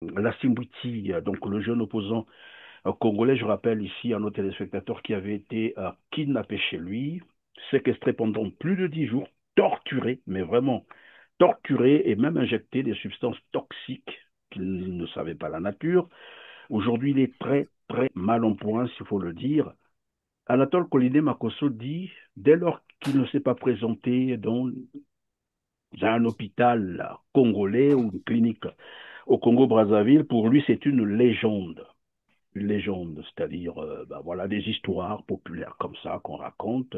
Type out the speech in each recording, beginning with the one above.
Lassine Bouiti, donc le jeune opposant congolais, je rappelle ici à nos téléspectateurs, qui avait été kidnappé chez lui, séquestré pendant plus de 10 jours, torturé, mais vraiment torturé et même injecté des substances toxiques qu'il ne savait pas la nature. Aujourd'hui, il est très, très mal en point, s'il faut le dire. Anatole Coliné Makosso dit, dès lors qu'il ne s'est pas présenté dans un hôpital congolais ou une clinique au Congo-Brazzaville, pour lui, c'est une légende, c'est-à-dire ben voilà, des histoires populaires comme ça qu'on raconte,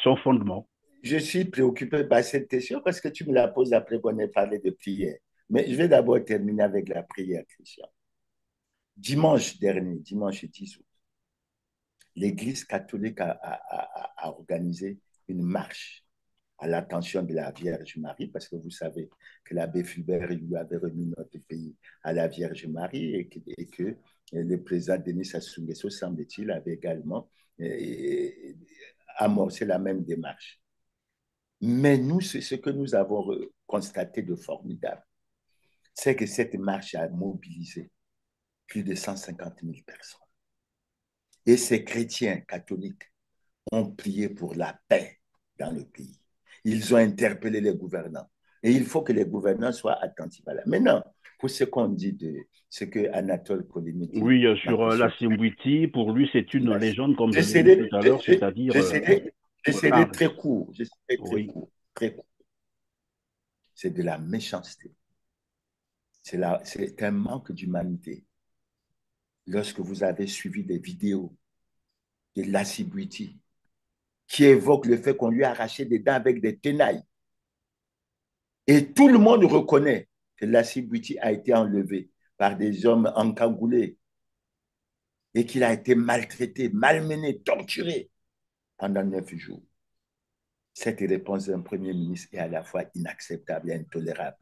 sans fondement. Je suis préoccupé par cette question parce que tu me la poses après qu'on ait parlé de prière. Mais je vais d'abord terminer avec la prière, Christian. Dimanche dernier, dimanche 10 août, l'Église catholique a organisé une marche à l'attention de la Vierge Marie, parce que vous savez que l'abbé Fulbert lui avait remis notre pays à la Vierge Marie et que le président Denis Sassou Nguesso, semble-t-il, avait également amorcé la même démarche. Mais nous, ce que nous avons constaté de formidable, c'est que cette marche a mobilisé plus de 150 000 personnes. Et ces chrétiens catholiques ont prié pour la paix dans le pays. Ils ont interpellé les gouvernants. Et il faut que les gouvernants soient attentifs à la. Maintenant, pour ce qu'on dit de ce que Anatole Koliniti Oui, sur la Makosso, Simbwiti, pour lui, c'est une légende, comme je je l'ai dit tout serai, à l'heure, c'est-à-dire je serai rare. très court. Je serai très Oui, court. Très court. C'est de la méchanceté. C'est un manque d'humanité. Lorsque vous avez suivi des vidéos de Lassie Bouiti qui évoquent le fait qu'on lui a arraché des dents avec des tenailles, et tout le monde reconnaît que Lassie Bouiti a été enlevé par des hommes encagoulés et qu'il a été maltraité, malmené, torturé pendant 9 jours. Cette réponse d'un Premier ministre est à la fois inacceptable et intolérable.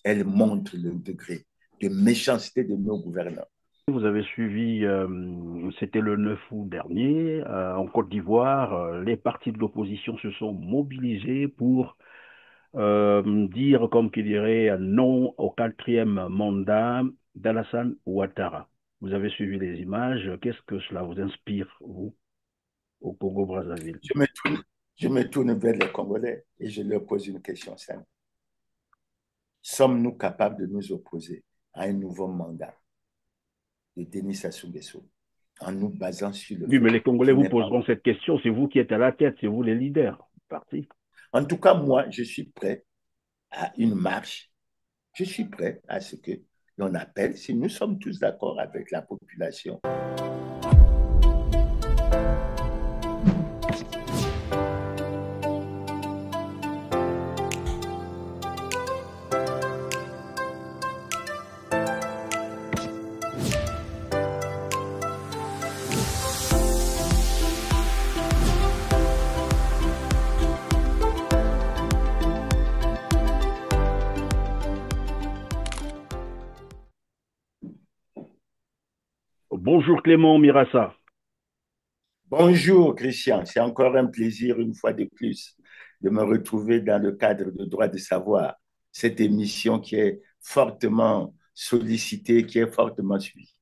Elle montre le degré de méchanceté de nos gouvernants. vous avez suivi, c'était le 9 août dernier, en Côte d'Ivoire, les partis de l'opposition se sont mobilisés pour dire, comme qu'il dirait, non au quatrième mandat d'Alassane Ouattara. Vous avez suivi les images. Qu'est-ce que cela vous inspire, vous, au Congo-Brazzaville? Je me, tourne, je me tourne vers les Congolais et je leur pose une question simple. Sommes-nous capables de nous opposer à un nouveau mandat de Denis Sassou Nguesso en nous basant sur le Oui, mais fait les Congolais qu'il vous n'est pas... poseront cette question. C'est vous qui êtes à la tête, c'est vous les leaders du parti. En tout cas, moi, je suis prêt à une marche. Je suis prêt à ce que l'on appelle, si nous sommes tous d'accord avec la population. Bonjour Clément Mirassa. Bonjour, Christian. C'est encore un plaisir, une fois de plus, de me retrouver dans le cadre de Droit de savoir, cette émission qui est fortement sollicitée, qui est fortement suivie.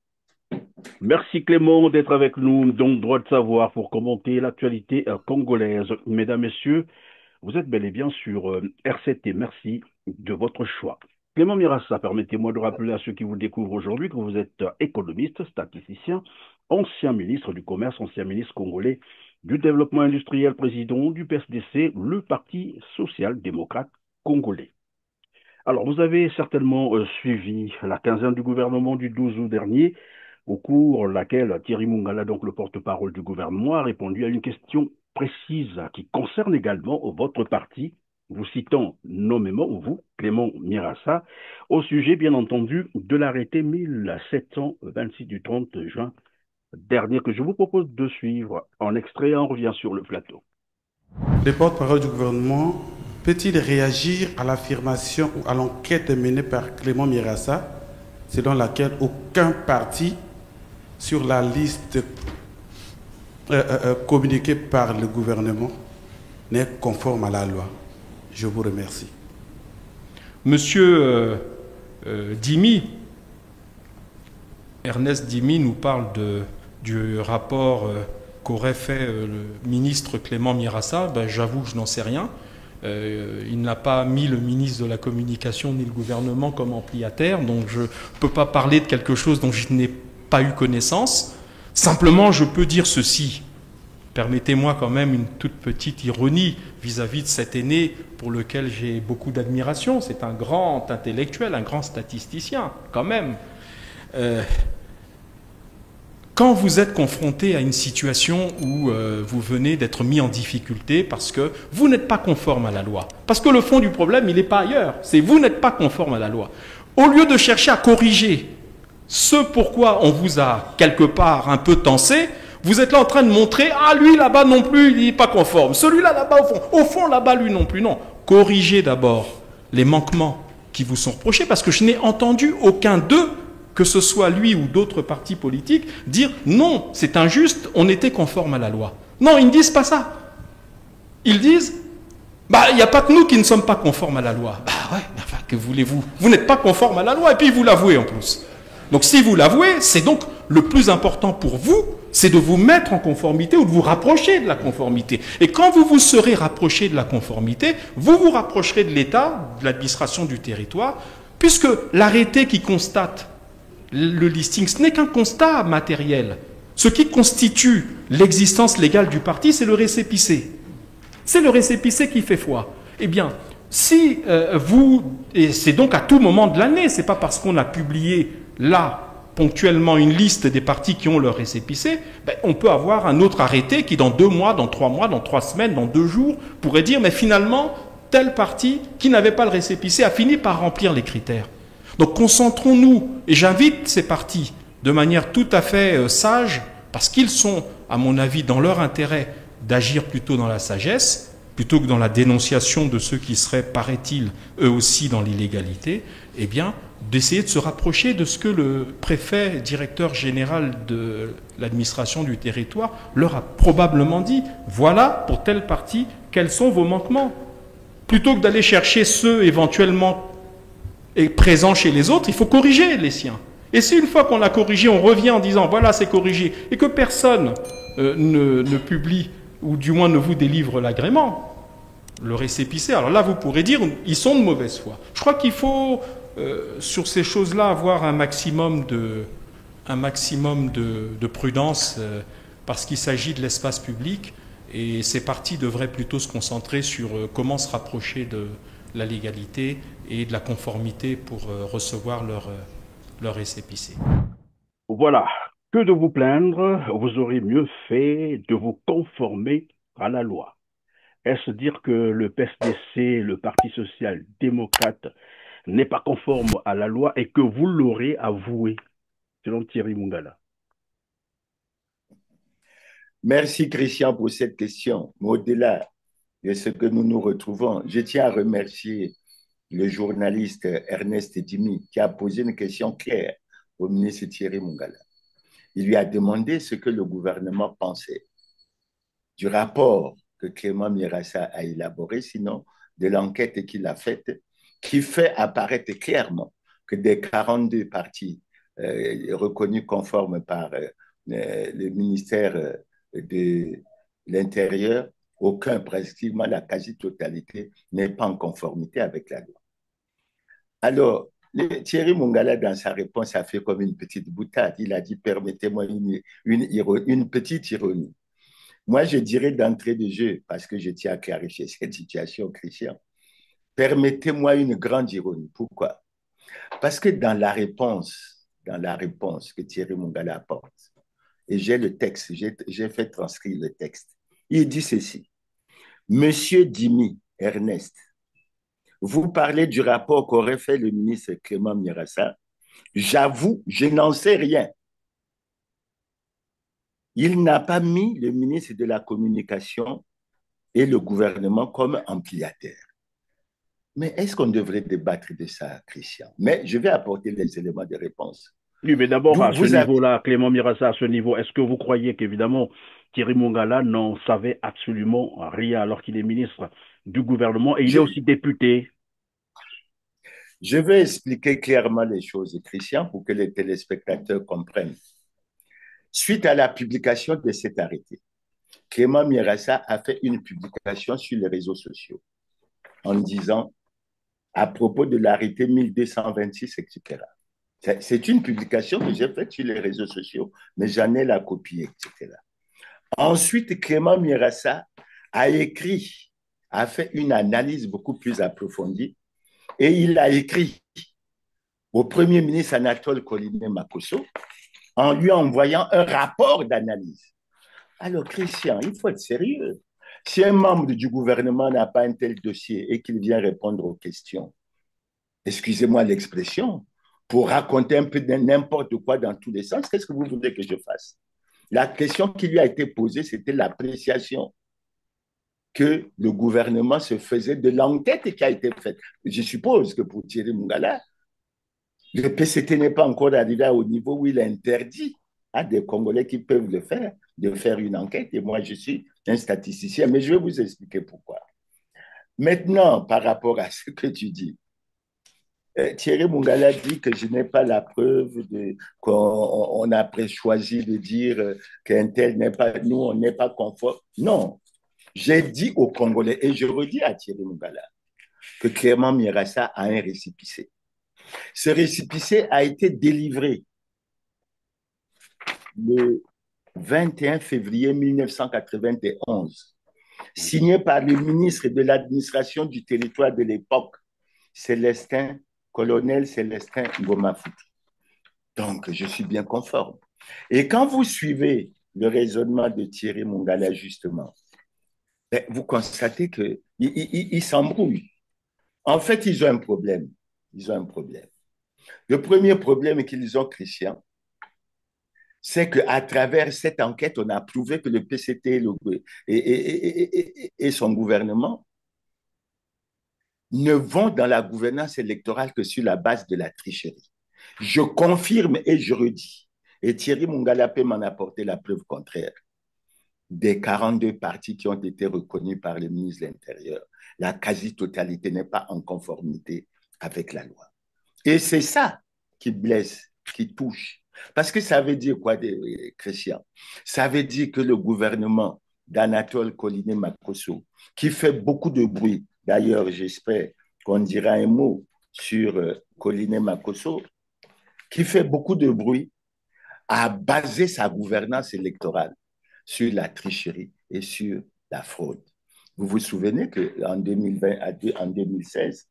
Merci Clément d'être avec nous dans Droit de savoir pour commenter l'actualité congolaise. Mesdames, Messieurs, vous êtes bel et bien sur RCT. Merci de votre choix. Clément Mirassa, permettez-moi de rappeler à ceux qui vous découvrent aujourd'hui que vous êtes économiste, statisticien, ancien ministre du Commerce, ancien ministre congolais du Développement industriel, président du PSDC, le Parti social-démocrate congolais. Alors, vous avez certainement suivi la quinzaine du gouvernement du 12 août dernier, au cours de laquelle Thierry Mungala, donc le porte-parole du gouvernement, a répondu à une question précise qui concerne également votre parti, vous citant nommément, vous, Clément Mirassa, au sujet, bien entendu, de l'arrêté 1726 du 30 juin dernier que je vous propose de suivre en extrait. On revient sur le plateau. Le porte-parole du gouvernement peut-il réagir à l'affirmation ou à l'enquête menée par Clément Mirassa, selon laquelle aucun parti sur la liste communiquée par le gouvernement n'est conforme à la loi? Je vous remercie. Monsieur Dimi, Ernest Dimi nous parle du rapport qu'aurait fait le ministre Clément Mirassa. Ben, j'avoue que je n'en sais rien. Il n'a pas mis le ministre de la Communication ni le gouvernement comme ampliataire, donc je ne peux pas parler de quelque chose dont je n'ai pas eu connaissance. Simplement, je peux dire ceci. Permettez-moi quand même une toute petite ironie vis-à-vis de cet aîné pour lequel j'ai beaucoup d'admiration. C'est un grand intellectuel, un grand statisticien, quand même. Quand vous êtes confronté à une situation où vous venez d'être mis en difficulté parce que vous n'êtes pas conforme à la loi, parce que le fond du problème, il n'est pas ailleurs, c'est vous n'êtes pas conforme à la loi. Au lieu de chercher à corriger ce pourquoi on vous a quelque part un peu tensé, vous êtes là en train de montrer, ah lui là-bas non plus, il n'est pas conforme, celui-là là-bas au fond là-bas lui non plus. Non, corrigez d'abord les manquements qui vous sont reprochés, parce que je n'ai entendu aucun d'eux, que ce soit lui ou d'autres partis politiques, dire non, c'est injuste, on était conforme à la loi. Non, ils ne disent pas ça. Ils disent, bah, il n'y a pas que nous qui ne sommes pas conformes à la loi. Bah ouais, mais enfin, que voulez-vous? Vous n'êtes pas conforme à la loi, et puis vous l'avouez en plus. Donc si vous l'avouez, c'est donc le plus important pour vous, c'est de vous mettre en conformité ou de vous rapprocher de la conformité. Et quand vous vous serez rapproché de la conformité, vous vous rapprocherez de l'État, de l'administration du territoire, puisque l'arrêté qui constate le listing, ce n'est qu'un constat matériel. Ce qui constitue l'existence légale du parti, c'est le récépissé. C'est le récépissé qui fait foi. Eh bien, si et c'est donc à tout moment de l'année, c'est pas parce qu'on a publié là, ponctuellement, une liste des partis qui ont leur récépissé, ben, on peut avoir un autre arrêté qui, dans 2 mois, dans 3 mois, dans 3 semaines, dans 2 jours, pourrait dire, mais finalement, tel parti qui n'avait pas le récépissé a fini par remplir les critères. Donc concentrons-nous, et j'invite ces partis de manière tout à fait sage, parce qu'ils sont, à mon avis, dans leur intérêt d'agir plutôt dans la sagesse, plutôt que dans la dénonciation de ceux qui seraient, paraît-il, eux aussi dans l'illégalité, eh bien, d'essayer de se rapprocher de ce que le préfet, directeur général de l'administration du territoire, leur a probablement dit. Voilà, pour telle partie, quels sont vos manquements. Plutôt que d'aller chercher ceux éventuellement présents chez les autres, il faut corriger les siens. Et si une fois qu'on a corrigé, on revient en disant voilà, c'est corrigé, et que personne ne publie, ou du moins ne vous délivre l'agrément, le récépissé, alors là vous pourrez dire ils sont de mauvaise foi. Je crois qu'il faut sur ces choses-là avoir un maximum de prudence parce qu'il s'agit de l'espace public, et ces partis devraient plutôt se concentrer sur comment se rapprocher de la légalité et de la conformité pour recevoir leur récépissé. Voilà. Que de vous plaindre, vous aurez mieux fait de vous conformer à la loi. Est-ce dire que le PSDC, le Parti social-démocrate, n'est pas conforme à la loi et que vous l'aurez avoué, selon Thierry Mungala? Merci Christian pour cette question. Mais au-delà de ce que nous nous retrouvons, je tiens à remercier le journaliste Ernest Dimi qui a posé une question claire au ministre Thierry Mungala. Il lui a demandé ce que le gouvernement pensait du rapport que Clément Mirassa a élaboré, sinon de l'enquête qu'il a faite, qui fait apparaître clairement que des 42 partis reconnus conformes par le ministère de l'Intérieur, aucun, pratiquement la quasi-totalité, n'est pas en conformité avec la loi. Alors, Thierry Mungala, dans sa réponse, a fait comme une petite boutade. Il a dit, permettez-moi une petite ironie. Moi, je dirais d'entrée de jeu, parce que je tiens à clarifier cette situation, Christian, permettez-moi une grande ironie. Pourquoi? Parce que dans la réponse que Thierry Mungala apporte, et j'ai le texte, j'ai fait transcrire le texte, il dit ceci. Monsieur Dimi Ernest, vous parlez du rapport qu'aurait fait le ministre Clément Mirassa. J'avoue, je n'en sais rien. Il n'a pas mis le ministre de la Communication et le gouvernement comme ampliataires. Mais est-ce qu'on devrait débattre de ça, Christian? Mais je vais apporter les éléments de réponse. Oui, mais d'abord, à ce niveau-là, Clément Mirassa, à ce niveau, est-ce que vous croyez qu'évidemment, Thierry Mungala n'en savait absolument rien alors qu'il est ministre du gouvernement et il est aussi député? Je vais expliquer clairement les choses, Christian, pour que les téléspectateurs comprennent. Suite à la publication de cet arrêté, Clément Mirassa a fait une publication sur les réseaux sociaux en disant à propos de l'arrêté 1226, etc. C'est une publication que j'ai faite sur les réseaux sociaux, mais j'en ai la copie, etc. Ensuite, Clément Mirassa a écrit, a fait une analyse beaucoup plus approfondie et il a écrit au Premier ministre Anatole Colinet-Makosso en lui envoyant un rapport d'analyse. Alors, Christian, il faut être sérieux. Si un membre du gouvernement n'a pas un tel dossier et qu'il vient répondre aux questions, excusez-moi l'expression, pour raconter un peu de n'importe quoi dans tous les sens, qu'est-ce que vous voulez que je fasse? La question qui lui a été posée, c'était l'appréciation que le gouvernement se faisait de l'enquête qui a été faite. Je suppose que pour Thierry Mungala, le PCT n'est pas encore arrivé au niveau où il interdit à des Congolais qui peuvent le faire, de faire une enquête. Et moi, je suis un statisticien, mais je vais vous expliquer pourquoi. Maintenant, par rapport à ce que tu dis, Thierry Mungala dit que je n'ai pas la preuve qu'on a choisi de dire qu'un tel n'est pas, nous, on n'est pas conforme. Non, j'ai dit aux Congolais, et je redis à Thierry Mungala, que Clément Mirassa a un récépissé. Ce récépissé a été délivré le 21 février 1991, signé par le ministre de l'administration du territoire de l'époque, colonel Célestin Ngoma-Fouti. Donc, je suis bien conforme. Et quand vous suivez le raisonnement de Thierry Mungala, justement, vous constatez qu'ils s'embrouillent. En fait, ils ont un problème. Ils ont un problème. Le premier problème qu'ils ont, Christian, c'est qu'à travers cette enquête, on a prouvé que le PCT et son gouvernement ne vont dans la gouvernance électorale que sur la base de la tricherie. Je confirme et je redis, et Thierry Mungala peut m'en apporter la preuve contraire, des 42 partis qui ont été reconnus par le ministre de l'Intérieur, la quasi-totalité n'est pas en conformité avec la loi. Et c'est ça qui blesse, qui touche. Parce que ça veut dire quoi, Christian? Ça veut dire que le gouvernement d'Anatole Colinet-Makosso, qui fait beaucoup de bruit, d'ailleurs, j'espère qu'on dira un mot sur Colinet-Makosso, qui fait beaucoup de bruit, a basé sa gouvernance électorale sur la tricherie et sur la fraude. Vous vous souvenez qu'en 2020, en 2016,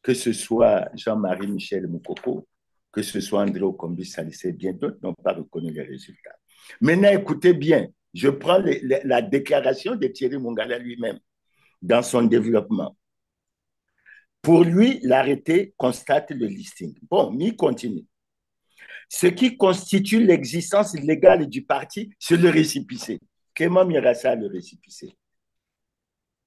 que ce soit Jean-Marie Michel Moukoko, que ce soit André Okombi-Salissé, bien d'autres n'ont pas reconnu les résultats. Maintenant, écoutez bien, je prends la déclaration de Thierry Mungala lui-même dans son développement. Pour lui, l'arrêté constate le listing. Bon, mais il continue. Ce qui constitue l'existence légale du parti, c'est le récépissé. Clément Mirassa, le récépissé.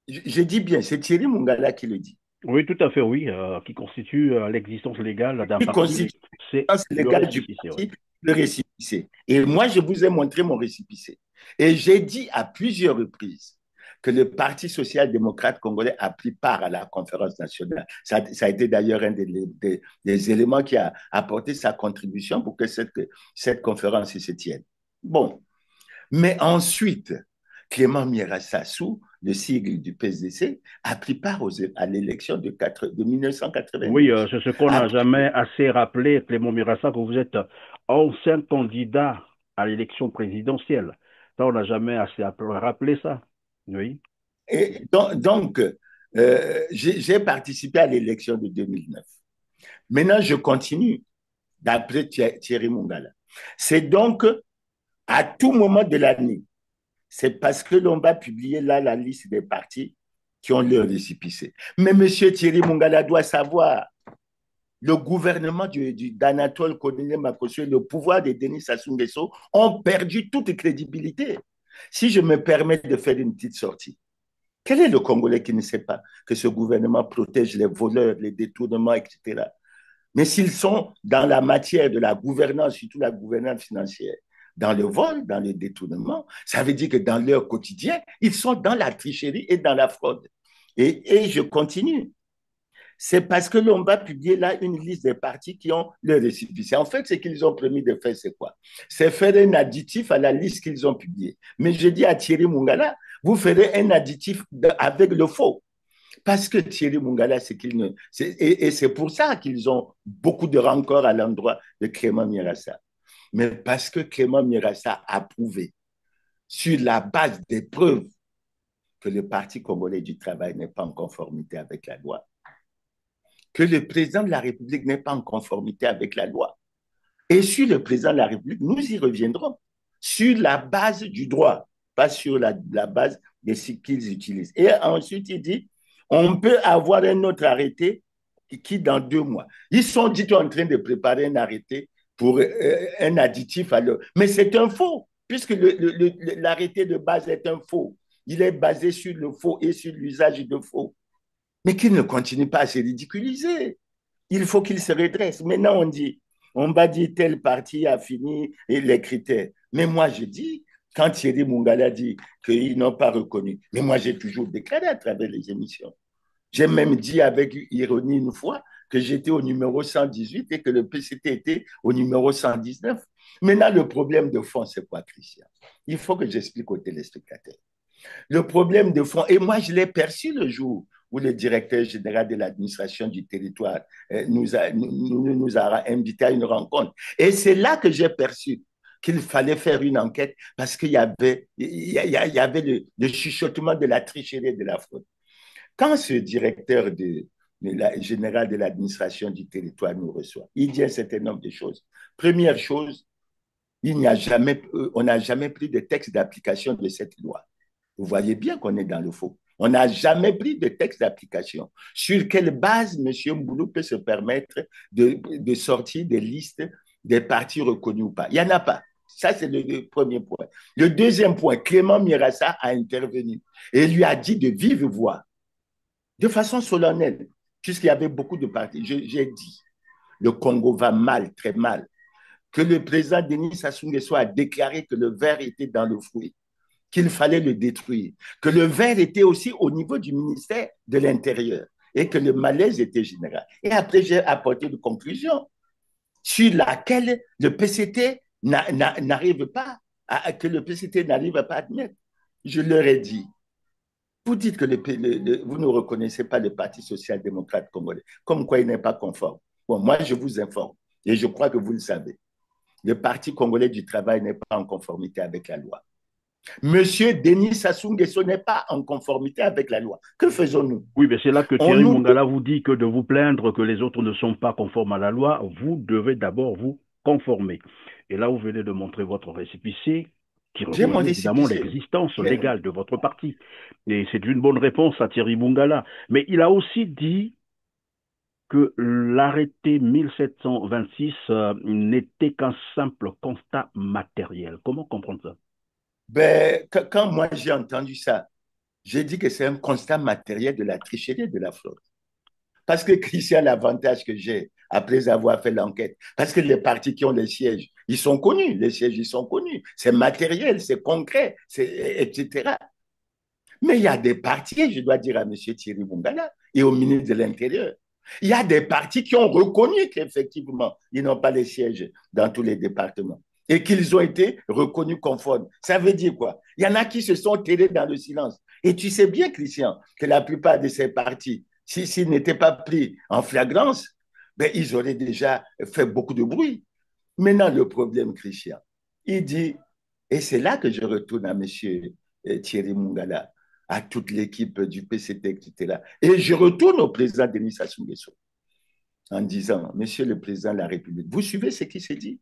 Je dis bien, c'est Thierry Mungala qui le dit. Oui, tout à fait, oui, qui constitue l'existence légale d'un Qui parti, constitue c'est l'existence le légale du récépissé. parti, le récépissé. Et moi, je vous ai montré mon récépissé. Et j'ai dit à plusieurs reprises que le Parti social-démocrate congolais a pris part à la conférence nationale. Ça a été d'ailleurs un des éléments qui a apporté sa contribution pour que cette conférence se tienne. Bon. Mais ensuite, Clément Mirassassou, le sigle du PSDC, a pris part à l'élection de 1992. Oui, c'est ce qu'on n'a jamais assez rappelé, Clément Mirassa, que vous êtes ancien candidat à l'élection présidentielle. Ça, on n'a jamais assez rappelé ça. Oui. Et donc j'ai participé à l'élection de 2009. Maintenant, je continue d'après Thierry Mungala. C'est donc à tout moment de l'année, c'est parce que l'on va publier là la liste des partis qui ont leur récépissé. Mais M. Thierry Mungala doit savoir, le gouvernement d'Anatole Colinet-Makosso et le pouvoir de Denis Sassou Nguesso ont perdu toute crédibilité. Si je me permets de faire une petite sortie, quel est le Congolais qui ne sait pas que ce gouvernement protège les voleurs, les détournements, etc. Mais s'ils sont dans la matière de la gouvernance, surtout la gouvernance financière, dans le vol, dans le détournement, ça veut dire que dans leur quotidien, ils sont dans la tricherie et dans la fraude. Et je continue. c'est parce que l'on va publier là une liste des partis qui ont le récépissé. En fait, ce qu'ils ont promis de faire, c'est quoi? C'est faire un additif à la liste qu'ils ont publiée. Mais je dis à Thierry Mungala, vous ferez un additif avec le faux. Parce que Thierry Mungala, c'est qu'il ne. Et c'est pour ça qu'ils ont beaucoup de rancœur à l'endroit de Clément Mirassa. Mais parce que Clément Mirassa a prouvé, sur la base des preuves, que le Parti congolais du travail n'est pas en conformité avec la loi, que le président de la République n'est pas en conformité avec la loi. Et sur le président de la République, nous y reviendrons, sur la base du droit, pas sur la base de ce qu'ils utilisent. Et ensuite, il dit, on peut avoir un autre arrêté qui, dans 2 mois, ils sont dit en train de préparer un arrêté pour un additif à l'eau. Mais c'est un faux, puisque l'arrêté de base est un faux. Il est basé sur le faux et sur l'usage de faux. Mais qu'il ne continue pas à se ridiculiser. Il faut qu'il se redresse. Maintenant, on va dire tel parti a fini les critères. Mais moi, je dis, quand Thierry Mungala dit qu'ils n'ont pas reconnu, mais moi, j'ai toujours déclaré à travers les émissions. J'ai même dit avec ironie une fois que j'étais au numéro 118 et que le PCT était au numéro 119. Maintenant, le problème de fond, c'est quoi, Christian? Il faut que j'explique aux téléspectateurs. Le problème de fond, et moi, je l'ai perçu le jour où le directeur général de l'administration du territoire nous a invités à une rencontre. Et c'est là que j'ai perçu qu'il fallait faire une enquête parce qu'il y avait le chuchotement de la tricherie et de la fraude. Quand ce directeur général de l'administration du territoire nous reçoit, il dit un certain nombre de choses. Première chose, on n'a jamais pris de texte d'application de cette loi. Vous voyez bien qu'on est dans le faux. On n'a jamais pris de texte d'application. Sur quelle base M. Mboulou peut se permettre de sortir des listes des partis reconnus ou pas? Il n'y en a pas. Ça, c'est le premier point. Le deuxième point, Clément Mirassa a intervenu et lui a dit de vive voix, de façon solennelle, puisqu'il y avait beaucoup de partis. J'ai dit, le Congo va mal, très mal, que le président Denis Sassou Nguesso a déclaré que le verre était dans le fruit, qu'il fallait le détruire, que le verre était aussi au niveau du ministère de l'Intérieur et que le malaise était général. Et après, j'ai apporté une conclusion sur laquelle le PCT n'arrive pas, que le PCT n'arrive pas à admettre. Je leur ai dit, vous dites que vous ne reconnaissez pas le Parti social-démocrate congolais, comme quoi il n'est pas conforme. Bon, moi, je vous informe, et je crois que vous le savez. Le Parti congolais du travail n'est pas en conformité avec la loi. Monsieur Denis Sassou Nguesso n'est pas en conformité avec la loi. Que faisons-nous? Oui, mais c'est là que Thierry Mungala vous dit que de vous plaindre que les autres ne sont pas conformes à la loi, vous devez d'abord vous conformer. Et là, vous venez de montrer votre récépissé qui reconnaît évidemment l'existence légale de votre parti. Et c'est une bonne réponse à Thierry Mungala. Mais il a aussi dit que l'arrêté 1726 n'était qu'un simple constat matériel. Comment comprendre ça? Ben, quand moi j'ai entendu ça, j'ai dit que c'est un constat matériel de la tricherie et de la fraude. Parce que Christian, l'avantage que j'ai, après avoir fait l'enquête, parce que les partis qui ont les sièges, ils sont connus, les sièges, ils sont connus. C'est matériel, c'est concret, etc. Mais il y a des partis, je dois dire à M. Thierry Mungala et au ministre de l'Intérieur, il y a des partis qui ont reconnu qu'effectivement, ils n'ont pas les sièges dans tous les départements et qu'ils ont été reconnus conformes. Ça veut dire quoi? Il y en a qui se sont terrés dans le silence. Et tu sais bien, Christian, que la plupart de ces partis, s'ils n'étaient pas pris en flagrance, ben, ils auraient déjà fait beaucoup de bruit. Maintenant, le problème, Christian, il dit, et c'est là que je retourne à M. Thierry Mungala, à toute l'équipe du PCT, etc. Et je retourne au président Denis Sassou Nguesso en disant, Monsieur le Président de la République, vous suivez ce qui s'est dit?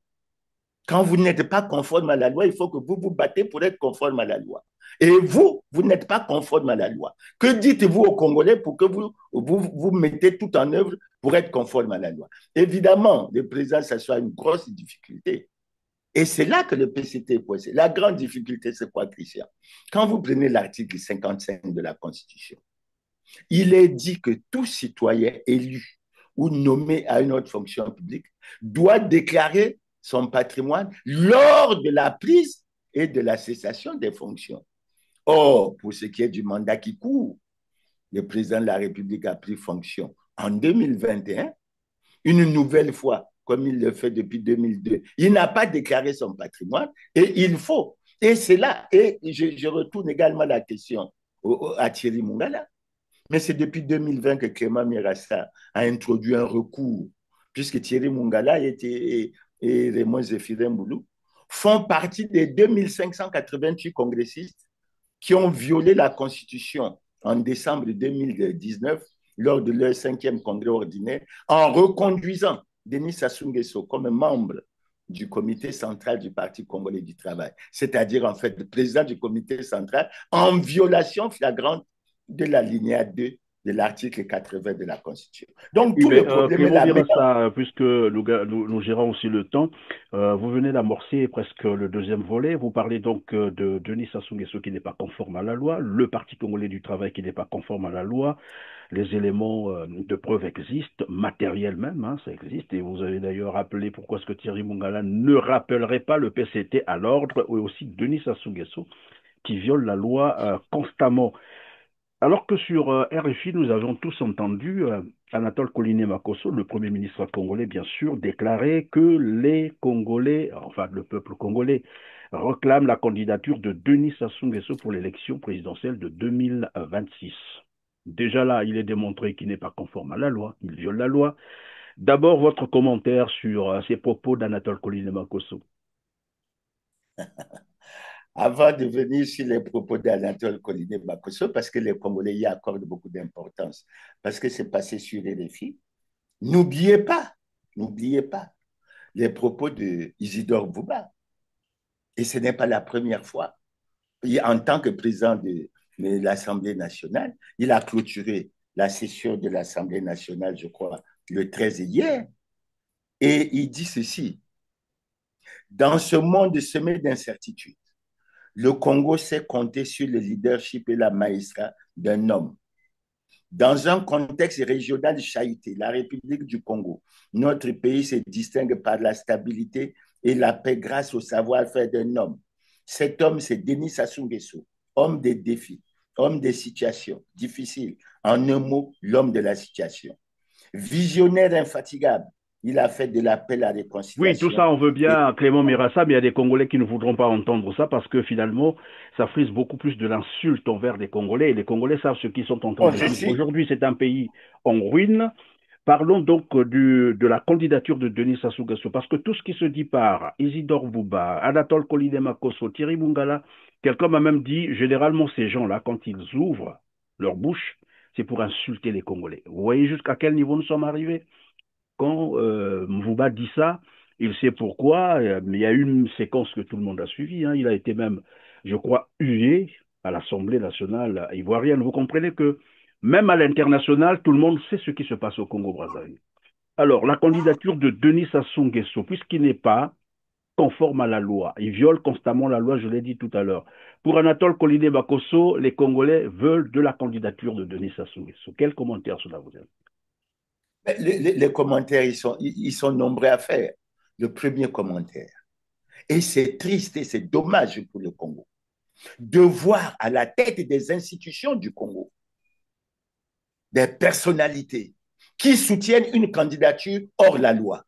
Quand vous n'êtes pas conforme à la loi, il faut que vous vous battez pour être conforme à la loi. Et vous n'êtes pas conforme à la loi. Que dites-vous aux Congolais pour que vous mettez tout en œuvre pour être conforme à la loi? Évidemment, le président, ça soit une grosse difficulté. Et c'est là que le PCT est posé. La grande difficulté, c'est quoi, Christian? Quand vous prenez l'article 55 de la Constitution, il est dit que tout citoyen élu ou nommé à une autre fonction publique doit déclarer son patrimoine lors de la prise et de la cessation des fonctions. Or, pour ce qui est du mandat qui court, le président de la République a pris fonction en 2021, une nouvelle fois, comme il le fait depuis 2002, il n'a pas déclaré son patrimoine et il faut. Et c'est là, et je retourne également la question à Thierry Mungala, mais c'est depuis 2020 que Clément Mirassa a introduit un recours, puisque Thierry Mungala et Raymond Zéphirin Boulou font partie des 2588 congressistes qui ont violé la Constitution en décembre 2019 lors de leur 5e congrès ordinaire en reconduisant Denis Sassou Nguesso comme membre du comité central du Parti congolais du travail, c'est-à-dire en fait le président du comité central en violation flagrante de la linéa 2 de l'article 80 de la Constitution. Donc Oui, tout mais le problème est Clément là. Mirassa, puisque nous gérons aussi le temps, vous venez d'amorcer presque le deuxième volet. Vous parlez donc de Denis Sassou Nguesso qui n'est pas conforme à la loi, le Parti congolais du travail qui n'est pas conforme à la loi. Les éléments de preuve existent, matériels même, hein, ça existe. Et vous avez d'ailleurs rappelé pourquoi est-ce que Thierry Mungala ne rappellerait pas le PCT à l'ordre, et aussi Denis Sassou Nguesso qui viole la loi constamment. Alors que sur RFI, nous avons tous entendu Anatole Koliné Makosso, le Premier ministre congolais, bien sûr, déclarer que les Congolais, enfin le peuple congolais, réclame la candidature de Denis Sassou Nguesso pour l'élection présidentielle de 2026. Déjà là, il est démontré qu'il n'est pas conforme à la loi, il viole la loi. D'abord, votre commentaire sur ces propos d'Anatole Koliné Makosso. Avant de venir sur les propos d'Anatole Koliné Makosso, parce que les Congolais y accordent beaucoup d'importance, parce que c'est passé sur les défis, n'oubliez pas les propos de Isidore Bouba. Et ce n'est pas la première fois. En tant que président de l'Assemblée nationale, il a clôturé la session de l'Assemblée nationale, je crois, le 13 hier. Et il dit ceci: dans ce monde semé d'incertitudes, le Congo sait compter sur le leadership et la maïstra d'un homme. Dans un contexte régional chahuté, la République du Congo, notre pays se distingue par la stabilité et la paix grâce au savoir-faire d'un homme. Cet homme, c'est Denis Sassou Nguesso, homme des défis, homme des situations difficiles. En un mot, l'homme de la situation. Visionnaire infatigable, il a fait de la paix la Oui, tout réconciliation. ça, on veut Et bien Clément Mirassa, mais il y a des Congolais qui ne voudront pas entendre ça parce que finalement, ça frise beaucoup plus de l'insulte envers les Congolais. Et les Congolais savent ce qu'ils sont en train bon, de je vivre. suis, Aujourd'hui, c'est un pays en ruine. Parlons donc de la candidature de Denis Sassou Nguesso, parce que tout ce qui se dit par Isidore Bouba, Anatole Koliné Makosso, Thierry Mungala, quelqu'un m'a même dit, généralement ces gens-là, quand ils ouvrent leur bouche, c'est pour insulter les Congolais. Vous voyez jusqu'à quel niveau nous sommes arrivés? Quand Mvouba dit ça, il sait pourquoi, mais il y a eu une séquence que tout le monde a suivie. Hein. Il a été même, je crois, hué à l'Assemblée nationale ivoirienne. Vous comprenez que même à l'international, tout le monde sait ce qui se passe au Congo-Brazzaville. Alors, la candidature de Denis Sassou Nguesso, puisqu'il n'est pas conforme à la loi, il viole constamment la loi, je l'ai dit tout à l'heure. Pour Anatole Koliné Bakosso, les Congolais veulent de la candidature de Denis Sassou Nguesso. Quel commentaire cela vous aide? les commentaires, ils sont nombreux à faire. Le premier commentaire. Et c'est triste et c'est dommage pour le Congo de voir à la tête des institutions du Congo des personnalités qui soutiennent une candidature hors la loi.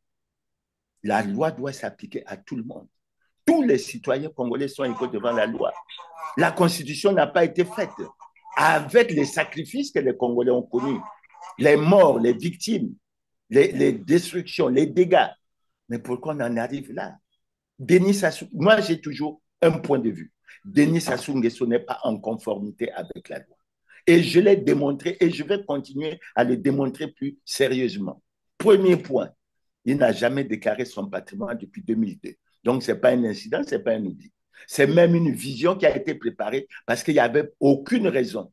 La loi doit s'appliquer à tout le monde. Tous les citoyens congolais sont égaux devant la loi. La Constitution n'a pas été faite avec les sacrifices que les Congolais ont connus, les morts, les victimes, les destructions, les dégâts. Mais pourquoi on en arrive là? Denis Sassou, moi j'ai toujours un point de vue. Denis Sassou Nguesso n'est pas en conformité avec la loi. Et je l'ai démontré et je vais continuer à le démontrer plus sérieusement. Premier point, il n'a jamais déclaré son patrimoine depuis 2002. Donc, ce n'est pas un incident, ce n'est pas un oubli. C'est même une vision qui a été préparée parce qu'il n'y avait aucune raison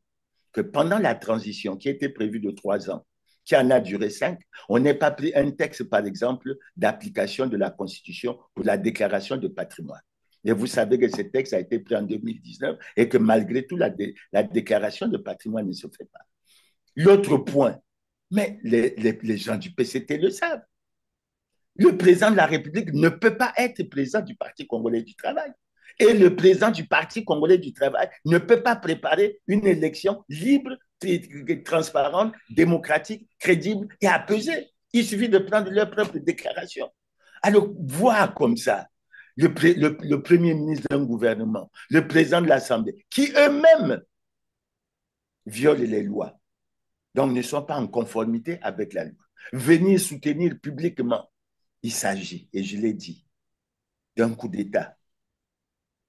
que pendant la transition qui était prévue de 3 ans, qui en a duré 5, on n'ait pas pris un texte, par exemple, d'application de la Constitution pour la déclaration de patrimoine. Et vous savez que ce texte a été pris en 2019 et que malgré tout, la déclaration de patrimoine ne se fait pas. L'autre point, mais les gens du PCT le savent. Le président de la République ne peut pas être président du Parti congolais du travail. Et le président du Parti congolais du travail ne peut pas préparer une élection libre, transparente, démocratique, crédible et apaisée. Il suffit de prendre leur propre déclaration. Alors, voir comme ça le premier ministre d'un gouvernement, le président de l'Assemblée, qui eux-mêmes violent les lois, donc ne sont pas en conformité avec la loi, venir soutenir publiquement, il s'agit, et je l'ai dit, d'un coup d'État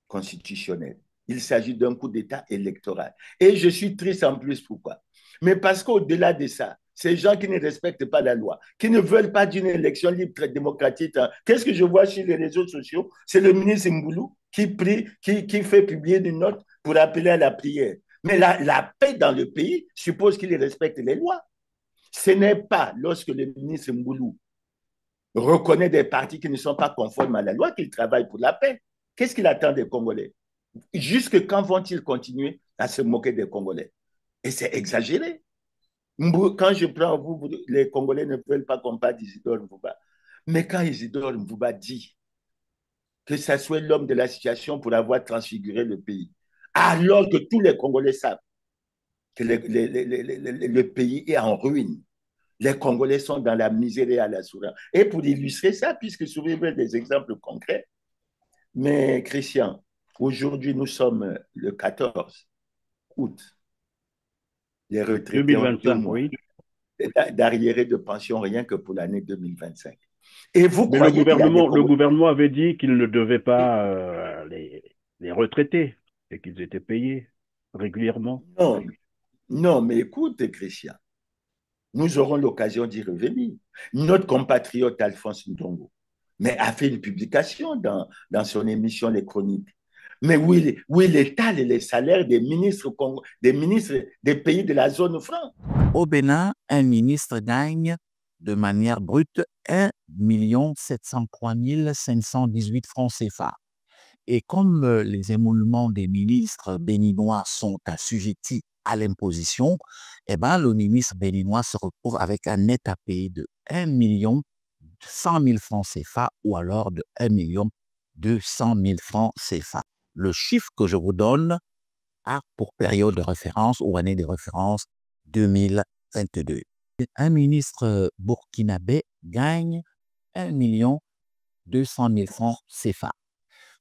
constitutionnel. Il s'agit d'un coup d'État électoral. Et je suis triste en plus, pourquoi? Mais parce qu'au-delà de ça, ces gens qui ne respectent pas la loi, qui ne veulent pas d'une élection libre, très démocratique, hein. Qu'est-ce que je vois sur les réseaux sociaux? C'est le ministre Mboulou qui prie, qui fait publier une note pour appeler à la prière. Mais la paix dans le pays suppose qu'il respecte les lois. Ce n'est pas lorsque le ministre Mboulou reconnaît des partis qui ne sont pas conformes à la loi qu'il travaille pour la paix. Qu'est-ce qu'il attend des Congolais? Jusque quand vont-ils continuer à se moquer des Congolais? Et c'est exagéré. Quand je prends vous, les Congolais ne veulent pas qu'on parle d'Isidore Mbouba. Mais quand Isidore Mbouba dit que ça soit l'homme de la situation pour avoir transfiguré le pays, alors que tous les Congolais savent que le pays est en ruine, les Congolais sont dans la misère et à la souffrance. Et pour illustrer ça, puisque souvenez des exemples concrets, mais Christian, aujourd'hui nous sommes le 14 août. Les retraités ont 2 2025, mois oui. d'arriérés de pension rien que pour l'année 2025. Et vous Mais croyez qu'il y a des le Congolais? gouvernement avait dit qu'il ne devait pas les retraités et qu'ils étaient payés régulièrement. Non, non, mais écoute, Christian, nous aurons l'occasion d'y revenir. Notre compatriote Alphonse Ndongo mais a fait une publication dans son émission Les Chroniques. Mais où il étale les salaires des ministres des pays de la zone franc. Au Bénin, un ministre gagne de manière brute 1 703 518 francs CFA. Et comme les émoluments des ministres béninois sont assujettis à l'imposition, eh ben, le ministre béninois se retrouve avec un net à payer de 1 100 000 francs CFA ou alors de 1 200 000 francs CFA. Le chiffre que je vous donne a pour période de référence ou année de référence 2022. Un ministre burkinabé gagne 1 200 000 francs CFA.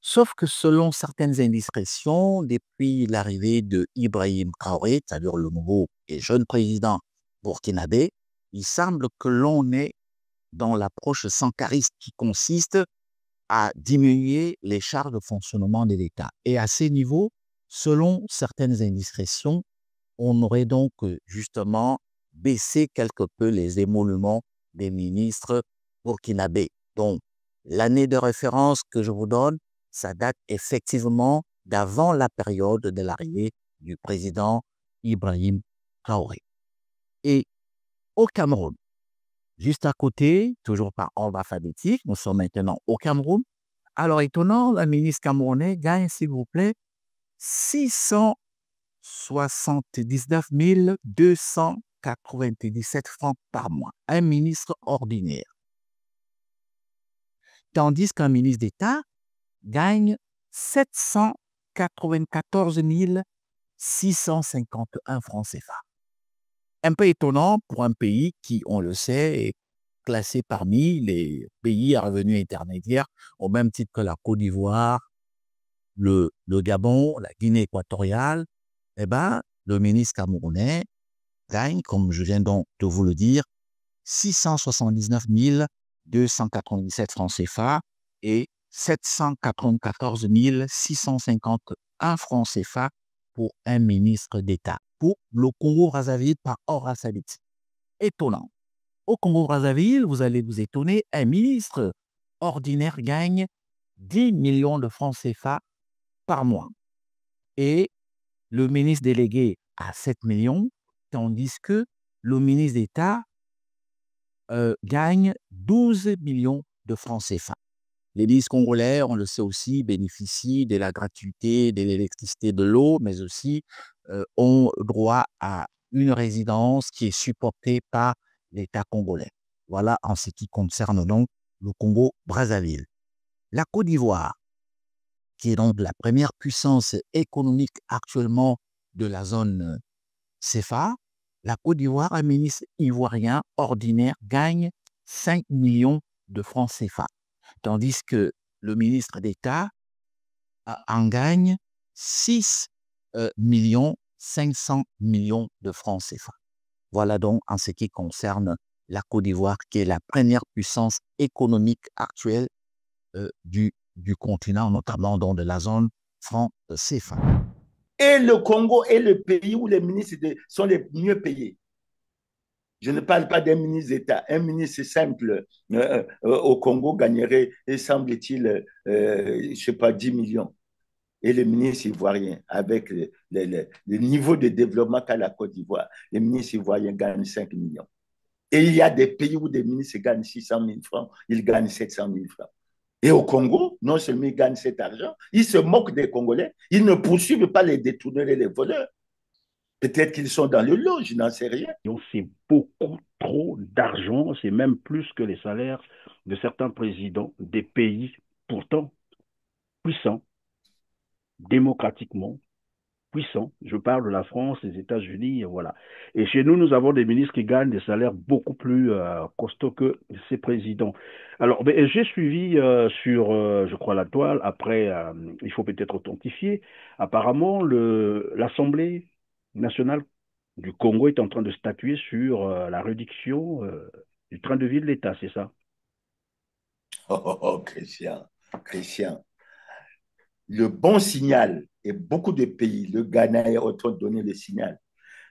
Sauf que selon certaines indiscrétions, depuis l'arrivée de Ibrahim Traoré, c'est-à-dire le nouveau et jeune président burkinabé, il semble que l'on est dans l'approche sankariste qui consiste à diminuer les charges de fonctionnement de l'État. Et à ces niveaux, selon certaines indiscrétions, on aurait donc justement baissé quelque peu les émoluments des ministres burkinabés. Donc, l'année de référence que je vous donne, ça date effectivement d'avant la période de l'arrivée du président Ibrahim Traoré. Et au Cameroun, juste à côté, toujours par ordre alphabétique, nous sommes maintenant au Cameroun. Alors, étonnant, le ministre camerounais gagne, s'il vous plaît, 679 297 francs par mois. Un ministre ordinaire. Tandis qu'un ministre d'État gagne 794 651 francs CFA. Un peu étonnant pour un pays qui, on le sait, est classé parmi les pays à revenus intermédiaires, au même titre que la Côte d'Ivoire, le Gabon, la Guinée équatoriale. Eh bien, le ministre camerounais gagne, comme je viens donc de vous le dire, 679 297 francs CFA et 794 651 francs CFA pour un ministre d'État. Pour le Congo-Brazzaville par ordre alphabétique. Étonnant. Au Congo-Brazzaville, vous allez vous étonner, un ministre ordinaire gagne 10 millions de francs CFA par mois. Et le ministre délégué a 7 millions, tandis que le ministre d'État gagne 12 millions de francs CFA. Les ministres congolais, on le sait aussi, bénéficient de la gratuité de l'électricité, de l'eau, mais aussi ont droit à une résidence qui est supportée par l'État congolais. Voilà en ce qui concerne donc le Congo-Brazzaville. La Côte d'Ivoire, qui est donc la première puissance économique actuellement de la zone CFA, la Côte d'Ivoire, un ministre ivoirien ordinaire gagne 5 millions de francs CFA, tandis que le ministre d'État en gagne 6 millions 500 millions de francs CFA. Voilà donc en ce qui concerne la Côte d'Ivoire, qui est la première puissance économique actuelle du continent, notamment dans de la zone franc CFA. Et le Congo est le pays où les ministres sont les mieux payés. Je ne parle pas d'un ministre d'État. Un ministre simple au Congo gagnerait, semble-t-il, je ne sais pas, 10 millions. Et les ministres ivoiriens, avec le niveau de développement qu'a la Côte d'Ivoire, les ministres ivoiriens gagnent 5 millions. Et il y a des pays où des ministres gagnent 600 000 francs, ils gagnent 700 000 francs. Et au Congo, non seulement ils gagnent cet argent, ils se moquent des Congolais, ils ne poursuivent pas les détourneurs et les voleurs. Peut-être qu'ils sont dans le lot, je n'en sais rien. C'est beaucoup trop d'argent, c'est même plus que les salaires de certains présidents des pays pourtant puissants, démocratiquement puissants. Je parle de la France, des États-Unis, voilà. Et chez nous, nous avons des ministres qui gagnent des salaires beaucoup plus costauds que ces présidents. Alors, j'ai suivi sur, je crois, la toile, après, il faut peut-être authentifier, apparemment, l'Assemblée nationale du Congo est en train de statuer sur la réduction du train de vie de l'État, c'est ça? Christian, le bon signal, et beaucoup de pays, le Ghana est en train de donner le signal,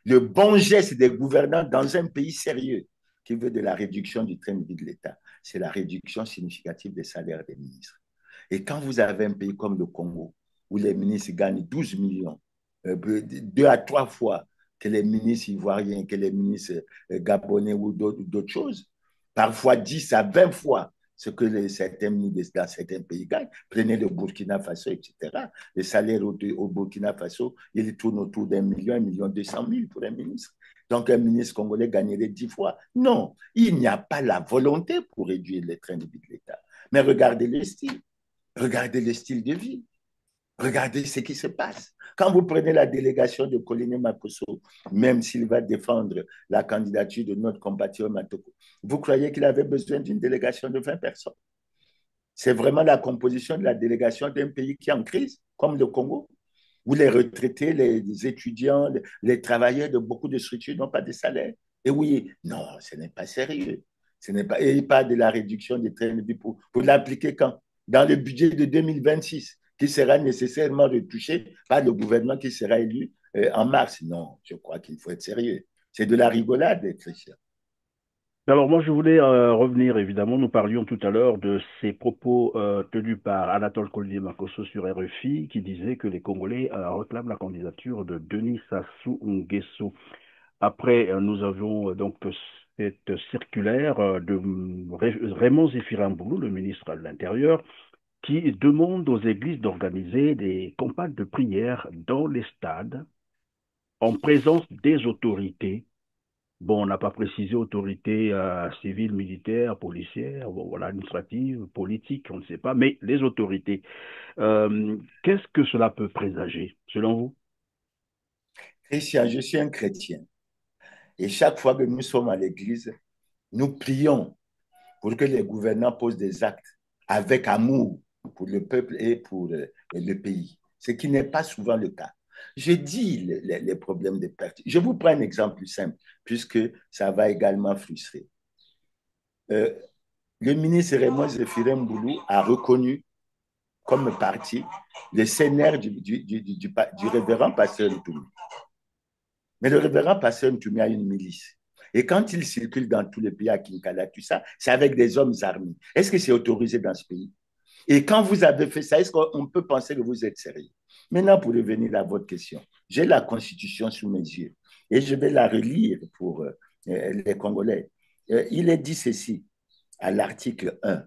le bon geste des gouvernants dans un pays sérieux qui veut de la réduction du train de vie de l'État, c'est la réduction significative des salaires des ministres. Et quand vous avez un pays comme le Congo, où les ministres gagnent 12 millions, 2 à 3 fois que les ministres ivoiriens, que les ministres gabonais ou d'autres choses, parfois 10 à 20 fois ce que certains ministres dans certains pays gagnent. Prenez le Burkina Faso, etc. Les salaires au Burkina Faso, ils tournent autour d'1 million, 1,2 million pour un ministre. Donc, un ministre congolais gagnerait 10 fois. Non, il n'y a pas la volonté pour réduire les trains de vie de l'État. Mais regardez le style. Regardez le style de vie. Regardez ce qui se passe. Quand vous prenez la délégation de Colline Makosso, même s'il va défendre la candidature de notre compatriote Matoko, vous croyez qu'il avait besoin d'une délégation de 20 personnes? C'est vraiment la composition de la délégation d'un pays qui est en crise, comme le Congo, où les retraités, les étudiants, les travailleurs de beaucoup de structures n'ont pas de salaire. Et oui, non, ce n'est pas sérieux. Et il parle de la réduction des trains de vie pour l'appliquer quand? Dans le budget de 2026, qui sera nécessairement retouché par le gouvernement qui sera élu en mars. Non, je crois qu'il faut être sérieux. C'est de la rigolade, Christian. Alors moi, je voulais revenir, évidemment, nous parlions tout à l'heure de ces propos tenus par Anatole Collier-Makosso sur RFI, qui disait que les Congolais réclament la candidature de Denis Sassou Nguesso. Après, nous avions donc cette circulaire de Raymond Zéphirine-Boulou, le ministre de l'Intérieur, qui demande aux églises d'organiser des campagnes de prière dans les stades en présence des autorités. Bon, on n'a pas précisé autorités civiles, militaires, policières, bon, voilà, administratives, politiques, on ne sait pas, mais les autorités. Qu'est-ce que cela peut présager, selon vous? Christian, je suis un chrétien. Et chaque fois que nous sommes à l'église, nous prions pour que les gouvernants posent des actes avec amour pour le peuple et pour le pays, ce qui n'est pas souvent le cas. Je dis les problèmes des pertes. Je vous prends un exemple plus simple, puisque ça va également frustrer. Le ministre Raymond Zéphirine-Boulou a reconnu comme parti le CNR du révérend pasteur Ntoumi. Mais le révérend pasteur Ntoumi a une milice. Et quand il circule dans tous les pays à Kinkala, tout ça, c'est avec des hommes armés. Est-ce que c'est autorisé dans ce pays? Et quand vous avez fait ça, est-ce qu'on peut penser que vous êtes sérieux? Maintenant, pour revenir à votre question, j'ai la Constitution sous mes yeux et je vais la relire pour les Congolais. Il est dit ceci à l'article 1.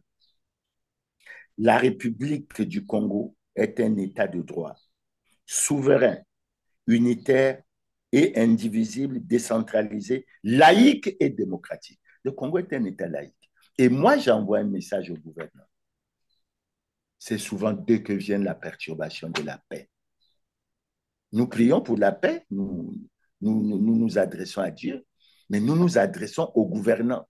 La République du Congo est un État de droit, souverain, unitaire et indivisible, décentralisé, laïque et démocratique. Le Congo est un État laïque. Et moi, j'envoie un message au gouvernement. c'est souvent d'eux que vient la perturbation de la paix. Nous prions pour la paix, nous adressons à Dieu, mais nous nous adressons aux gouvernants,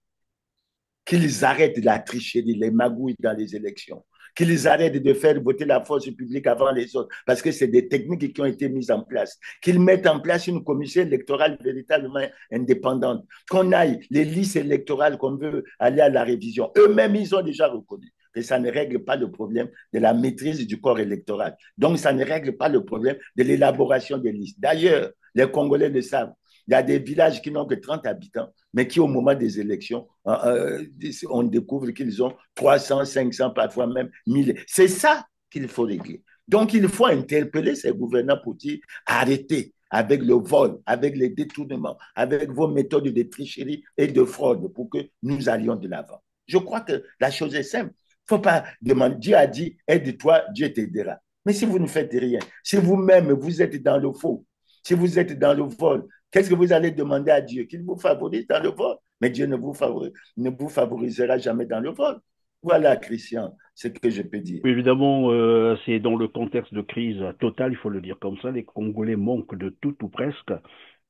qu'ils arrêtent la tricherie, les magouilles dans les élections, qu'ils arrêtent de faire voter la force publique avant les autres, parce que c'est des techniques qui ont été mises en place, qu'ils mettent en place une commission électorale véritablement indépendante, qu'on aille les listes électorales qu'on veut aller à la révision. Eux-mêmes, ils ont déjà reconnu que ça ne règle pas le problème de la maîtrise du corps électoral. Donc, ça ne règle pas le problème de l'élaboration des listes. D'ailleurs, les Congolais le savent. Il y a des villages qui n'ont que 30 habitants, mais qui, au moment des élections, on découvre qu'ils ont 300, 500, parfois même 1000. C'est ça qu'il faut régler. Donc, il faut interpeller ces gouvernants pour dire arrêtez avec le vol, avec les détournements, avec vos méthodes de tricherie et de fraude pour que nous allions de l'avant. Je crois que la chose est simple. Il ne faut pas demander. Dieu a dit aide-toi, Dieu t'aidera. Mais si vous ne faites rien, si vous-même vous êtes dans le faux, si vous êtes dans le vol, qu'est-ce que vous allez demander à Dieu? Qu'il vous favorise dans le vol. Mais Dieu ne vous favorisera jamais dans le vol. Voilà, Christian, ce que je peux dire. Évidemment, c'est dans le contexte de crise totale, il faut le dire comme ça. Les Congolais manquent de tout ou presque.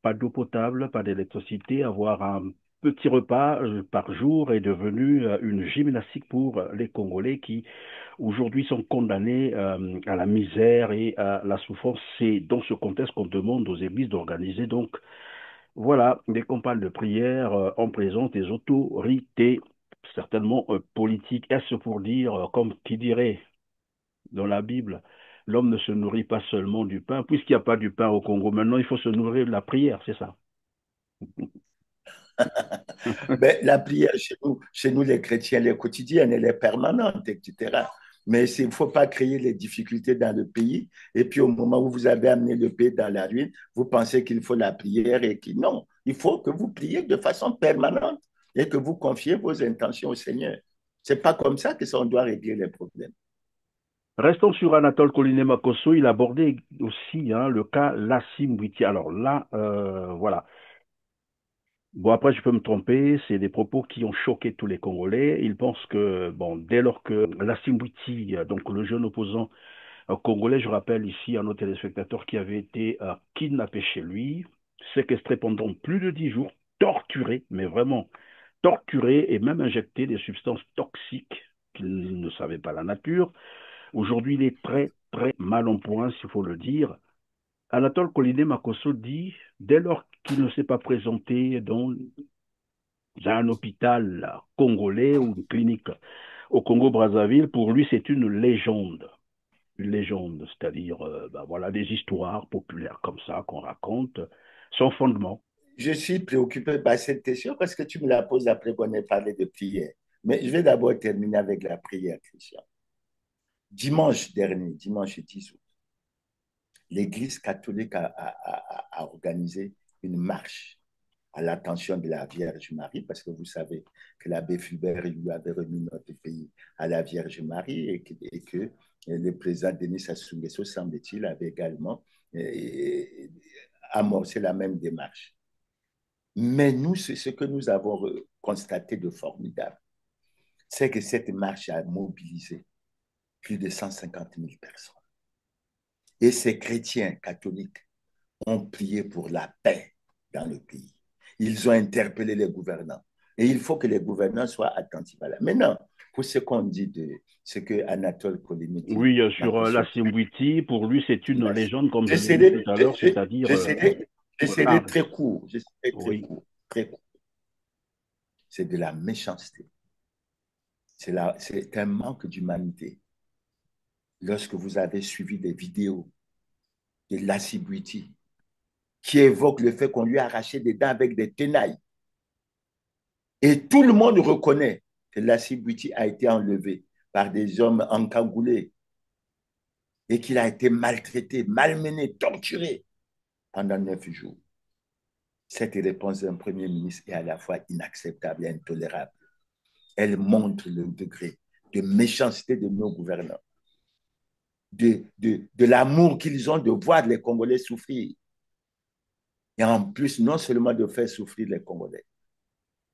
Pas d'eau potable, pas d'électricité. Avoir un petit repas par jour est devenu une gymnastique pour les Congolais qui aujourd'hui sont condamnés à la misère et à la souffrance. C'est dans ce contexte qu'on demande aux églises d'organiser donc voilà, des campagnes de prière en présence des autorités, certainement politiques. Est-ce pour dire, comme qui dirait dans la Bible, l'homme ne se nourrit pas seulement du pain, puisqu'il n'y a pas du pain au Congo. Maintenant, il faut se nourrir de la prière, c'est ça. Ben, la prière chez nous, les chrétiens, elle est quotidienne, elle est permanente, etc. Mais il ne faut pas créer les difficultés dans le pays. Et puis, au moment où vous avez amené le pays dans la ruine, vous pensez qu'il faut la prière et que non, il faut que vous priez de façon permanente et que vous confiez vos intentions au Seigneur. Ce n'est pas comme ça que ça, on doit régler les problèmes. Restons sur Anatole Koliné-Makosso. Il abordait aussi le cas Lassim Witi. Alors là, voilà. Bon, après, je peux me tromper, c'est des propos qui ont choqué tous les Congolais. Ils pensent que, bon, dès lors que Lassim Witi, donc le jeune opposant congolais, je rappelle ici à nos téléspectateurs, qui avait été kidnappé chez lui, séquestré pendant plus de 10 jours, torturé, mais vraiment torturé et même injecté des substances toxiques qu'il ne savait pas la nature. Aujourd'hui, il est très, très mal en point, s'il faut le dire. Anatole Koliné-Makosso dit, dès lors qu'il ne s'est pas présenté dans un hôpital congolais ou une clinique au Congo-Brazzaville, pour lui, c'est une légende, c'est-à-dire voilà, des histoires populaires comme ça qu'on raconte, sans fondement. Je suis préoccupé par cette question parce que tu me la poses après qu'on ait parlé de prière. Mais je vais d'abord terminer avec la prière, Christian. Dimanche dernier, dimanche 10 août, l'Église catholique a organisé une marche à l'attention de la Vierge Marie, parce que vous savez que l'abbé Fulbert lui avait remis notre pays à la Vierge Marie et que le président Denis Sassou Nguesso, semble-t-il, avait également amorcé la même démarche. Mais nous, ce que nous avons constaté de formidable, c'est que cette marche a mobilisé plus de 150 000 personnes. Et ces chrétiens catholiques ont prié pour la paix dans le pays. Ils ont interpellé les gouvernants. Et il faut que les gouvernants soient attentifs à la. Maintenant, pour ce qu'on dit de ce que Anatole Koliné dit, Oui, sur la Simbwiti, pour lui, c'est une légende, comme je je l'ai dit serai, tout à l'heure, c'est-à-dire. je serai très court. Je serai très Oui. court. Très court. C'est de la méchanceté. C'est un manque d'humanité. Lorsque vous avez suivi des vidéos de Lassie Bouiti qui évoquent le fait qu'on lui a arraché des dents avec des tenailles, et tout le monde reconnaît que Lassie Bouiti a été enlevé par des hommes encagoulés et qu'il a été maltraité, malmené, torturé pendant 9 jours. Cette réponse d'un Premier ministre est à la fois inacceptable et intolérable. Elle montre le degré de méchanceté de nos gouvernants, de l'amour qu'ils ont de voir les Congolais souffrir. Et en plus, non seulement de faire souffrir les Congolais,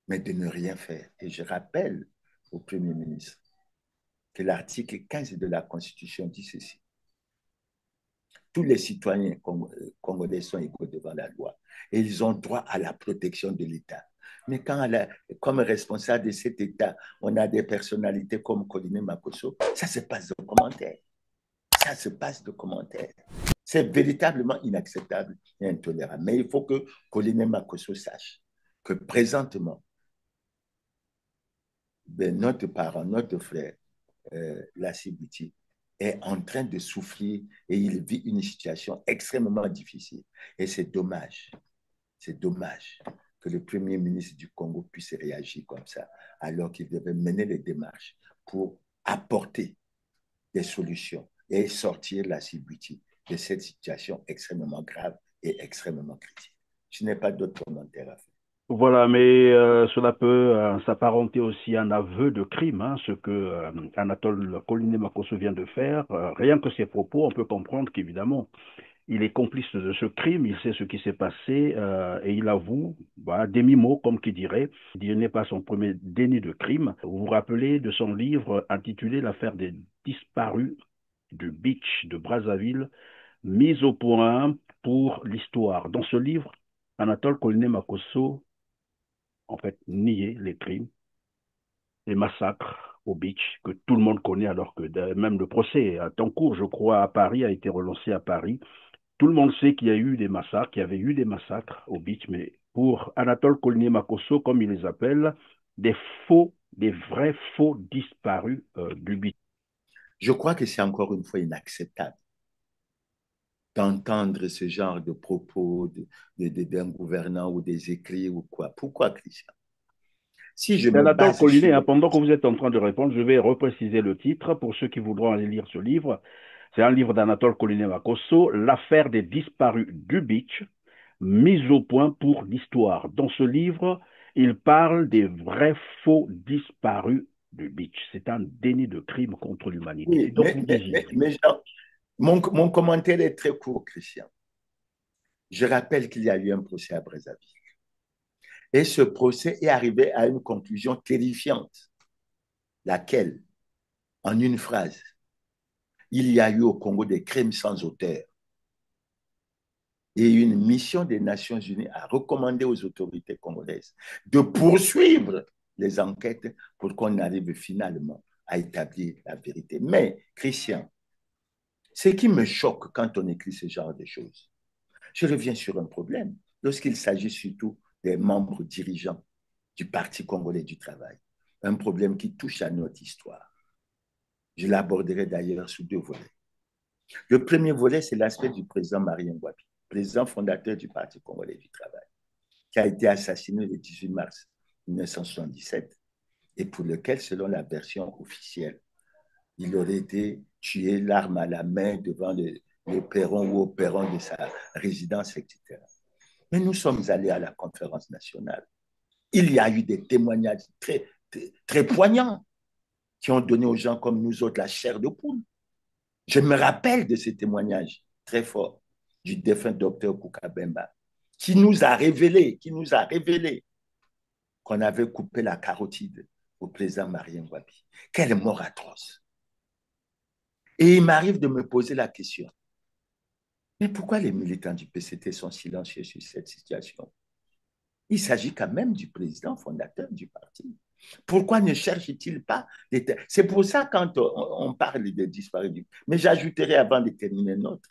mais de ne rien faire. Et je rappelle au Premier ministre que l'article 15 de la Constitution dit ceci. Tous les citoyens congolais sont égaux devant la loi et ils ont droit à la protection de l'État. Mais quand, comme responsable de cet État, on a des personnalités comme Colline Makosso, ça se passe de commentaires. Ça se passe de commentaires. C'est véritablement inacceptable et intolérable. Mais il faut que Colline Makosso sache que présentement, notre parent, notre frère, Lassi Bouti, est en train de souffrir et il vit une situation extrêmement difficile. Et c'est dommage que le Premier ministre du Congo puisse réagir comme ça, alors qu'il devait mener les démarches pour apporter des solutions et sortir Lassi Bouti de cette situation extrêmement grave et extrêmement critique. Je n'ai pas d'autres commentaires à faire. Voilà, mais cela peut s'apparenter aussi à un aveu de crime, hein, ce que Anatole Collinet Makosso vient de faire. Rien que ses propos, on peut comprendre qu'évidemment, il est complice de ce crime, il sait ce qui s'est passé et il avoue, voilà, demi-mot, comme qui dirait. Il n'est pas son premier déni de crime. Vous vous rappelez de son livre intitulé L'affaire des disparus du beach de Brazzaville, mise au point pour l'histoire. Dans ce livre, Anatole Collinet Makosso en fait, nier les crimes, les massacres au beach que tout le monde connaît, alors que même le procès est en cours, je crois, à Paris, a été relancé à Paris. Tout le monde sait qu'il y a eu des massacres, qu'il y avait eu des massacres au beach, mais pour Anatole Collinet Makosso, comme il les appelle, des vrais faux disparus du beach. Je crois que c'est encore une fois inacceptable d'entendre ce genre de propos d'un gouvernant ou des écrits ou quoi. Pourquoi, Christian? Si je me Anatole base Collinet, sur... hein, pendant que vous êtes en train de répondre, je vais repréciser le titre pour ceux qui voudront aller lire ce livre. C'est un livre d'Anatole Collinet Makosso, L'affaire des disparus du beach, mise au point pour l'histoire. Dans ce livre, il parle des vrais faux disparus du beach. C'est un déni de crime contre l'humanité. Et Oui, donc, vous disiez. mais Jean, mon commentaire est très court, Christian. Je rappelle qu'il y a eu un procès à Brazzaville. Et ce procès est arrivé à une conclusion terrifiante, laquelle, en une phrase, il y a eu au Congo des crimes sans auteur. Et une mission des Nations Unies a recommandé aux autorités congolaises de poursuivre les enquêtes pour qu'on arrive finalement à établir la vérité. Mais, Christian, ce qui me choque quand on écrit ce genre de choses, je reviens sur un problème, lorsqu'il s'agit surtout des membres dirigeants du Parti congolais du travail, un problème qui touche à notre histoire. Je l'aborderai d'ailleurs sous deux volets. Le premier volet, c'est l'aspect du président Marien Ngouabi, président fondateur du Parti congolais du travail, qui a été assassiné le 18 mars 1977 et pour lequel, selon la version officielle, il aurait été tué l'arme à la main devant le perron ou au perron de sa résidence, etc. Mais nous sommes allés à la conférence nationale. Il y a eu des témoignages très poignants qui ont donné aux gens comme nous autres la chair de poule. Je me rappelle de ces témoignages très forts du défunt docteur Koukabemba, qui nous a révélé qu'on avait coupé la carotide au président Marien Ngouabi. Quelle mort atroce. Et il m'arrive de me poser la question, mais pourquoi les militants du PCT sont silencieux sur cette situation? Il s'agit quand même du président fondateur du parti. Pourquoi ne cherche-t-il pas des... C'est pour ça quand on parle de disparus, mais j'ajouterai avant de terminer notre,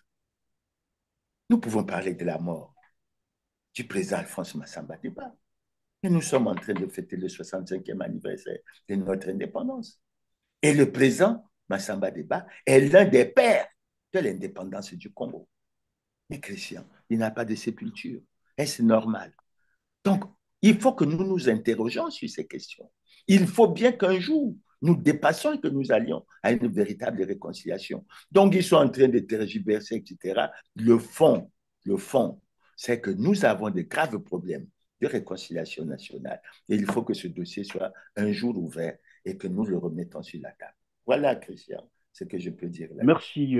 nous pouvons parler de la mort du président Alphonse Massamba Deba. Et nous sommes en train de fêter le 65e anniversaire de notre indépendance. Et le président Massamba Deba est l'un des pères de l'indépendance du Congo. Mais Christian, il n'a pas de sépulture. Est-ce normal? Donc, il faut que nous nous interrogions sur ces questions. Il faut bien qu'un jour, nous dépassions et que nous allions à une véritable réconciliation. Donc, ils sont en train de tergiverser, etc. Le fond, c'est que nous avons de graves problèmes de réconciliation nationale. Et il faut que ce dossier soit un jour ouvert et que nous le remettons sur la table. Voilà, Christian, ce que je peux dire là-dessus. Merci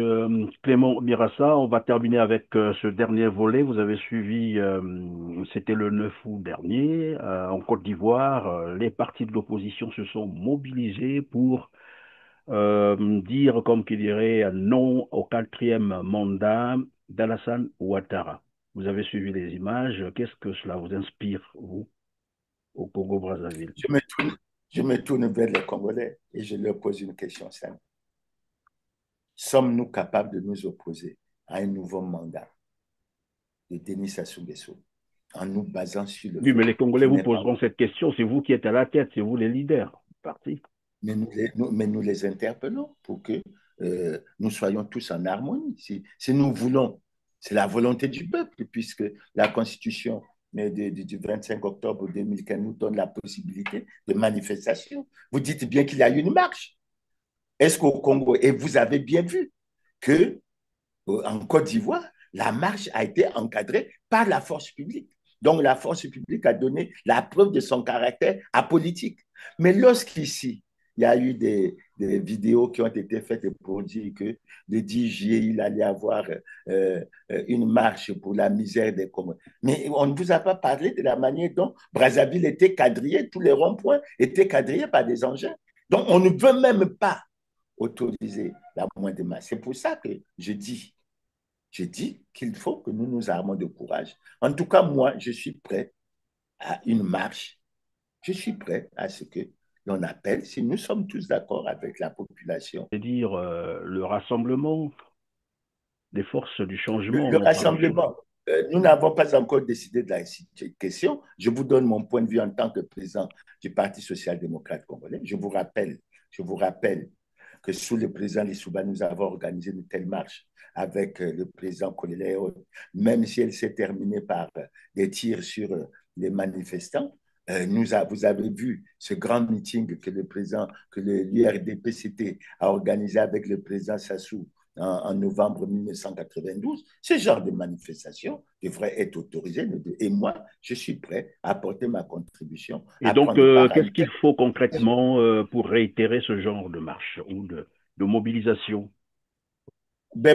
Clément Mirassa. On va terminer avec ce dernier volet. Vous avez suivi, c'était le 9 août dernier, en Côte d'Ivoire. Les partis de l'opposition se sont mobilisés pour dire, comme qui dirait, non au 4e mandat d'Alassane Ouattara. Vous avez suivi les images. Qu'est-ce que cela vous inspire, vous, au Congo-Brazzaville? Je me tourne vers les Congolais et je leur pose une question simple. Sommes-nous capables de nous opposer à un nouveau mandat de Denis Sassou Nguesso en nous basant sur le... Oui, mais les Congolais vous poseront cette question. C'est vous qui êtes à la tête, c'est vous les leaders du parti. Mais nous les interpellons pour que nous soyons tous en harmonie. Si nous voulons, c'est la volonté du peuple, puisque la Constitution du 25 octobre 2015 nous donne la possibilité de manifestation. Vous dites bien qu'il y a eu une marche. Est-ce qu'au Congo, et vous avez bien vu qu'en Côte d'Ivoire, la marche a été encadrée par la force publique. Donc la force publique a donné la preuve de son caractère apolitique. Mais lorsqu'ici, il y a eu des vidéos qui ont été faites pour dire que le 10 juillet, il allait avoir une marche pour la misère des Congolais. Mais on ne vous a pas parlé de la manière dont Brazzaville était quadrillé, tous les ronds-points étaient quadrillés par des engins. Donc on ne veut même pas autoriser la moindre masse. C'est pour ça que je dis qu'il faut que nous nous armons de courage. En tout cas, moi, je suis prêt à une marche. Je suis prêt à ce que l'on appelle, si nous sommes tous d'accord avec la population. C'est-à-dire le rassemblement des forces du changement. Le rassemblement. Nous n'avons pas encore décidé de la question. Je vous donne mon point de vue en tant que président du Parti social-démocrate congolais. Je vous rappelle que sous le président Lissouba, nous avons organisé une telle marche avec le président Koléléo, même si elle s'est terminée par des tirs sur les manifestants. Vous avez vu ce grand meeting que l'URDPCT a organisé avec le président Sassou en novembre 1992. Ce genre de manifestation devrait être autorisé. Et moi, je suis prêt à apporter ma contribution. Et donc, qu'est-ce qu'il faut concrètement pour réitérer ce genre de marche ou de mobilisation?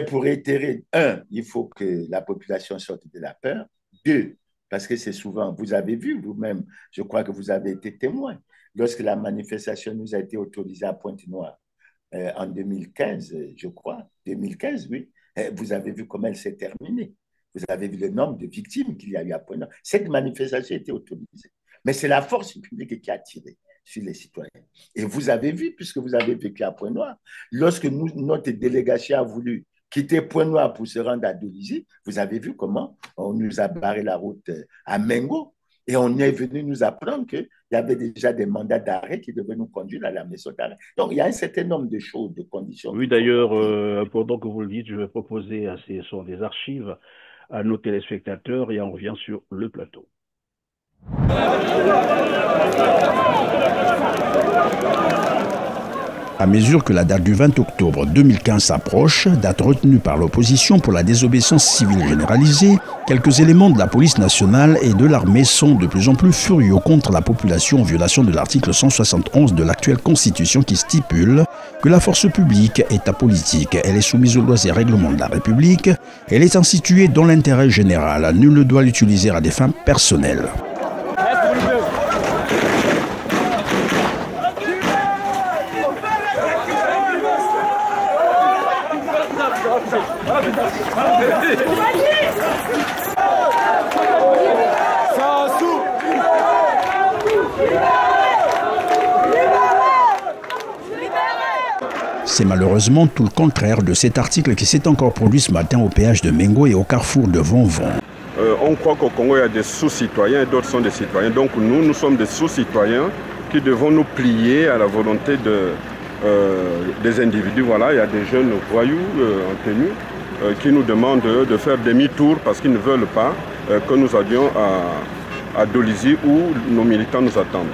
Pour réitérer, il faut que la population sorte de la peur. 2, parce que c'est souvent, vous avez vu vous-même, je crois que vous avez été témoin, lorsque la manifestation nous a été autorisée à Pointe-Noire en 2015, je crois, 2015, oui, vous avez vu comment elle s'est terminée. Vous avez vu le nombre de victimes qu'il y a eu à Pointe-Noire. Cette manifestation a été autorisée. Mais c'est la force publique qui a tiré sur les citoyens. Et vous avez vu, puisque vous avez vécu à Pointe-Noire, lorsque notre délégation a voulu quitter Pointe-Noire pour se rendre à Dolisie, vous avez vu comment on nous a barré la route à Mengo et on est venu nous apprendre qu'il y avait déjà des mandats d'arrêt qui devaient nous conduire à la maison d'arrêt. Donc, il y a un certain nombre de choses, de conditions. Oui, d'ailleurs, pendant que vous le dites, je vais proposer, ce sont des archives à nos téléspectateurs et on revient sur le plateau. À mesure que la date du 20 octobre 2015 s'approche, date retenue par l'opposition pour la désobéissance civile généralisée, quelques éléments de la police nationale et de l'armée sont de plus en plus furieux contre la population en violation de l'article 171 de l'actuelle constitution qui stipule que la force publique est apolitique, elle est soumise aux lois et règlements de la République, elle est instituée dans l'intérêt général, nul ne doit l'utiliser à des fins personnelles. C'est malheureusement tout le contraire de cet article qui s'est encore produit ce matin au péage de Mengo et au carrefour de Vonvon. On croit qu'au Congo, il y a des sous-citoyens et d'autres sont des citoyens. Donc nous sommes des sous-citoyens qui devons nous plier à la volonté des individus. Voilà, il y a des jeunes voyous en tenue qui nous demandent de faire demi-tour parce qu'ils ne veulent pas que nous allions à Dolisie où nos militants nous attendent.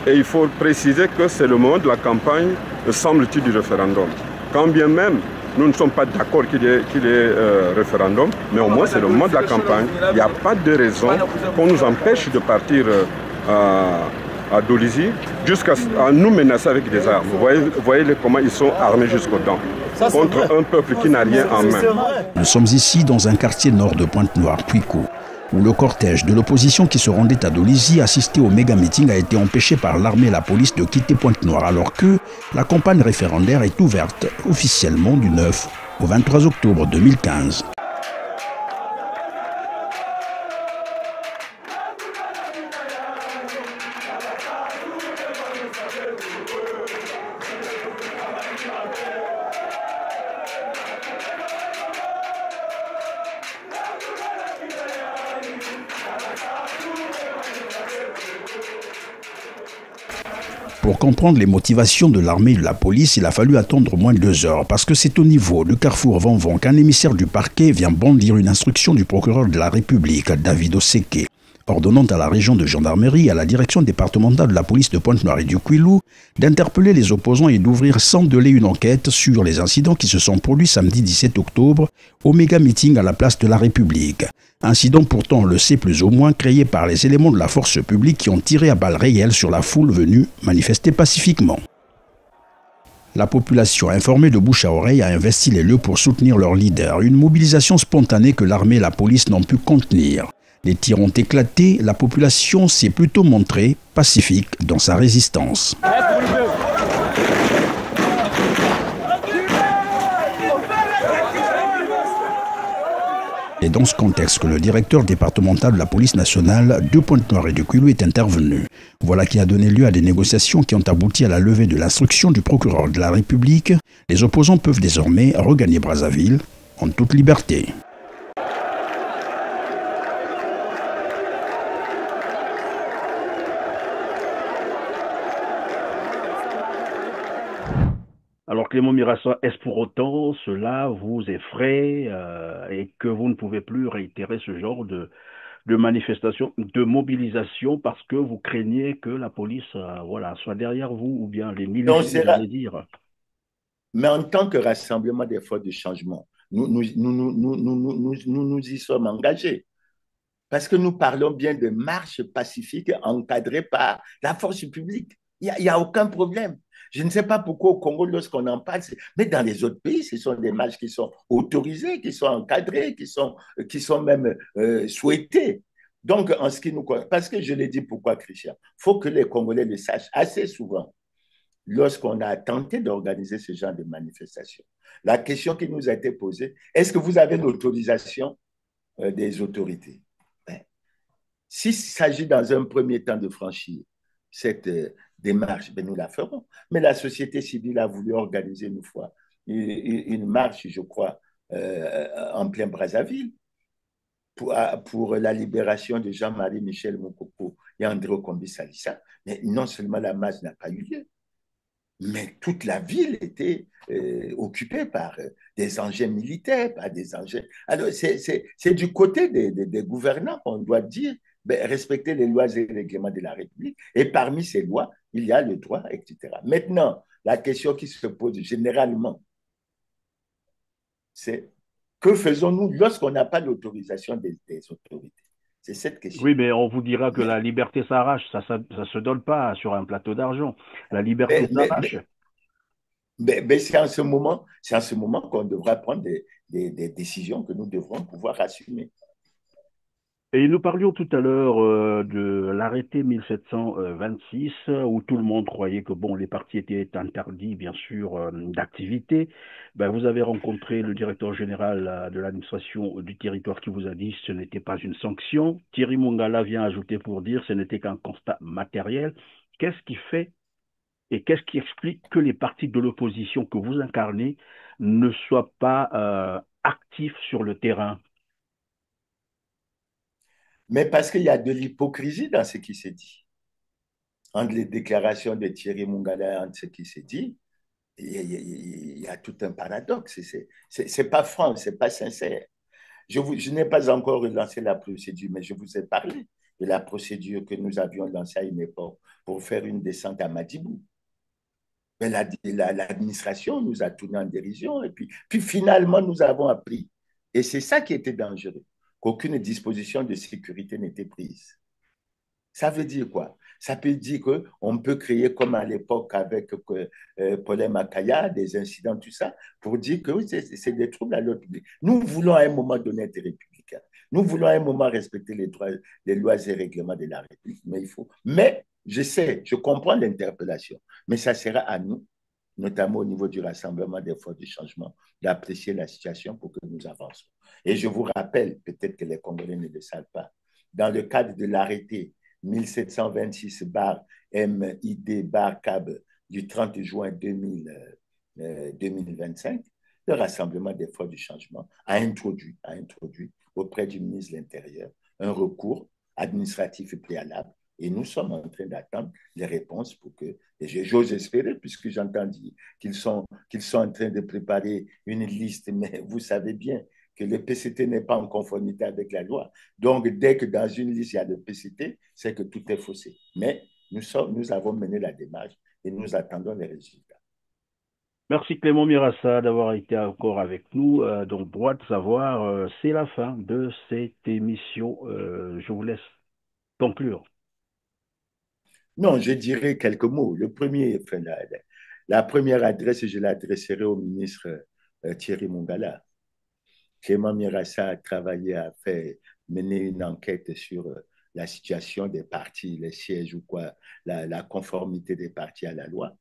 Et il faut préciser que c'est le moment de la campagne, semble-t-il, du référendum. Quand bien même nous ne sommes pas d'accord qu'il y ait référendum, mais au moins c'est le moment de la campagne. Il n'y a pas de raison qu'on nous empêche de partir à Dolisie jusqu'à nous menacer avec des armes. Vous voyez comment ils sont armés jusqu'aux dents contre un peuple qui n'a rien en main. Nous sommes ici dans un quartier nord de Pointe-Noire, Puiko. où le cortège de l'opposition qui se rendait à Dolisie assister au méga-meeting a été empêché par l'armée et la police de quitter Pointe-Noire, alors que la campagne référendaire est ouverte officiellement du 9 au 23 octobre 2015. Pour comprendre les motivations de l'armée et de la police, il a fallu attendre au moins 2 heures, parce que c'est au niveau du carrefour Vanvan qu'un émissaire du parquet vient brandir une instruction du procureur de la République, David Oseke, ordonnant à la région de gendarmerie et à la direction départementale de la police de Pointe-Noire et du Kwilu d'interpeller les opposants et d'ouvrir sans délai une enquête sur les incidents qui se sont produits samedi 17 octobre au méga-meeting à la place de la République. Incident pourtant, on le sait plus ou moins, créé par les éléments de la force publique qui ont tiré à balles réelles sur la foule venue manifester pacifiquement. La population, informée de bouche à oreille, a investi les lieux pour soutenir leur leader. Une mobilisation spontanée que l'armée et la police n'ont pu contenir. Les tirs ont éclaté, la population s'est plutôt montrée pacifique dans sa résistance. Et dans ce contexte que le directeur départemental de la police nationale de Pointe-Noire et de Kwilu est intervenu. Voilà qui a donné lieu à des négociations qui ont abouti à la levée de l'instruction du procureur de la République. Les opposants peuvent désormais regagner Brazzaville en toute liberté. Alors Clément Mirassa, est-ce pour autant cela vous effraie et que vous ne pouvez plus réitérer ce genre de manifestation, de mobilisation parce que vous craignez que la police soit derrière vous ou bien les miliciens, j'allais dire. Mais en tant que rassemblement des forces de changement, nous y sommes engagés. Parce que nous parlons bien de marche pacifique encadrée par la force publique. Il n'y a aucun problème. Je ne sais pas pourquoi au Congo, lorsqu'on en parle, mais dans les autres pays, ce sont des marches qui sont autorisées, qui sont encadrées, qui sont même souhaitées. Donc, en ce qui nous concerne, parce que je l'ai dit pourquoi, Christian, il faut que les Congolais le sachent assez souvent. Lorsqu'on a tenté d'organiser ce genre de manifestation, la question qui nous a été posée, est-ce que vous avez l'autorisation des autorités? S'il s'agit dans un premier temps de franchir cette démarche, nous la ferons. Mais la société civile a voulu organiser une fois une marche, je crois, en plein Brazzaville pour la libération de Jean-Marie Michel Moukoko et André Kombi Salissa. Mais non seulement la marche n'a pas eu lieu, mais toute la ville était occupée par des engins militaires, par des engins. Alors, c'est du côté des gouvernants qu'on doit dire respecter les lois et les règlements de la République. Et parmi ces lois, il y a le droit, etc. Maintenant, la question qui se pose généralement, c'est que faisons-nous lorsqu'on n'a pas l'autorisation des autorités? C'est cette question. Oui, mais on vous dira que la liberté s'arrache. Ça se donne pas sur un plateau d'argent. La liberté s'arrache. Mais c'est en ce moment qu'on devra prendre des décisions que nous devrons pouvoir assumer. Et nous parlions tout à l'heure de l'arrêté 1726 où tout le monde croyait que les partis étaient interdits, bien sûr, d'activité. Vous avez rencontré le directeur général de l'administration du territoire qui vous a dit que ce n'était pas une sanction. Thierry Mongala vient ajouter pour dire que ce n'était qu'un constat matériel. Qu'est-ce qui fait et qu'est-ce qui explique que les partis de l'opposition que vous incarnez ne soient pas actifs sur le terrain? Mais parce qu'il y a de l'hypocrisie dans ce qui s'est dit. Entre les déclarations de Thierry Mongala et entre ce qui s'est dit, il y a tout un paradoxe. C'est pas franc, c'est pas sincère. Je n'ai pas encore relancé la procédure, mais je vous ai parlé de la procédure que nous avions lancée à une époque pour faire une descente à Madibou. Mais l'administration nous a tourné en dérision et puis finalement, nous avons appris. Et c'est ça qui était dangereux, qu'aucune disposition de sécurité n'était prise. Ça veut dire quoi? Ça peut dire qu'on peut créer comme à l'époque avec Paulin Makaya, des incidents, tout ça, pour dire que oui, c'est des troubles à l'ordre public. Nous voulons à un moment donné être républicains. Nous voulons à un moment respecter les lois et règlements de la République. Mais je sais, je comprends l'interpellation, mais ça sera à nous, notamment au niveau du Rassemblement des forces du changement, d'apprécier la situation pour que nous avancions. Et je vous rappelle, peut-être que les Congolais ne le savent pas, dans le cadre de l'arrêté 1726-MID-CAB du 30 juin 2025, le Rassemblement des forces du changement a introduit auprès du ministre de l'Intérieur un recours administratif préalable. Et nous sommes en train d'attendre les réponses pour que, et j'ose espérer, puisque j'entends dire qu'ils sont en train de préparer une liste, mais vous savez bien que le PCT n'est pas en conformité avec la loi. Donc, dès que dans une liste, il y a le PCT, c'est que tout est faussé. Mais nous avons mené la démarche et nous attendons les résultats. Merci Clément Mirassa d'avoir été encore avec nous. Donc, droit de savoir, c'est la fin de cette émission. Je vous laisse conclure. Non, je dirais quelques mots. Le premier, enfin, la première adresse, je l'adresserai au ministre Thierry Mongala. Clément Mirassa a travaillé à mener une enquête sur la situation des partis, les sièges ou quoi, la conformité des partis à la loi.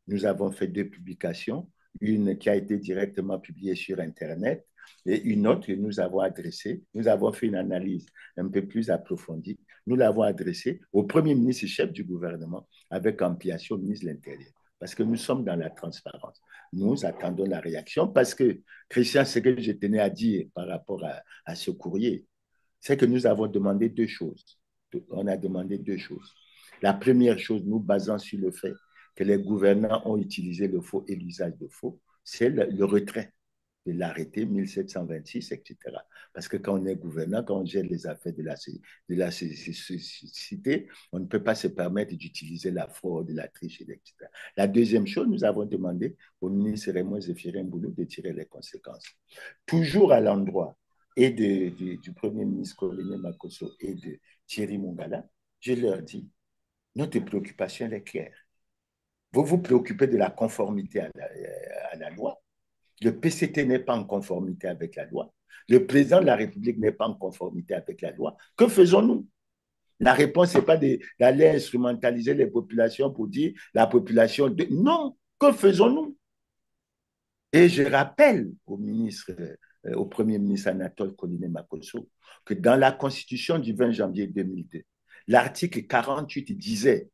Nous avons fait 2 publications, une qui a été directement publiée sur Internet et une autre que nous avons adressée. Nous avons fait une analyse un peu plus approfondie. Nous l'avons adressée au Premier ministre chef du gouvernement avec ampliation au ministre de l'Intérieur. Parce que nous sommes dans la transparence. Nous attendons la réaction parce que, Christian, ce que je tenais à dire par rapport à ce courrier, c'est que nous avons demandé 2 choses. On a demandé 2 choses. La première chose, nous basant sur le fait que les gouvernants ont utilisé le faux et l'usage de faux, c'est le retrait de l'arrêté 1726, etc. Parce que quand on est gouvernant, quand on gère les affaires de la cité, on ne peut pas se permettre d'utiliser la fraude, la triche, etc. La deuxième chose, nous avons demandé au ministre Raymond Zéphirin Boulou de tirer les conséquences. Toujours à l'endroit et du Premier ministre Colonel Makosso et de Thierry Mongala, je leur dis, notre préoccupation est claire. Vous vous préoccupez de la conformité à la loi. Le PCT n'est pas en conformité avec la loi. Le président de la République n'est pas en conformité avec la loi. Que faisons-nous? La réponse n'est pas d'aller instrumentaliser les populations pour dire la population... Non, que faisons-nous? Et je rappelle au Premier ministre Anatole Collinet Makosso que dans la Constitution du 20 janvier 2002, l'article 48 disait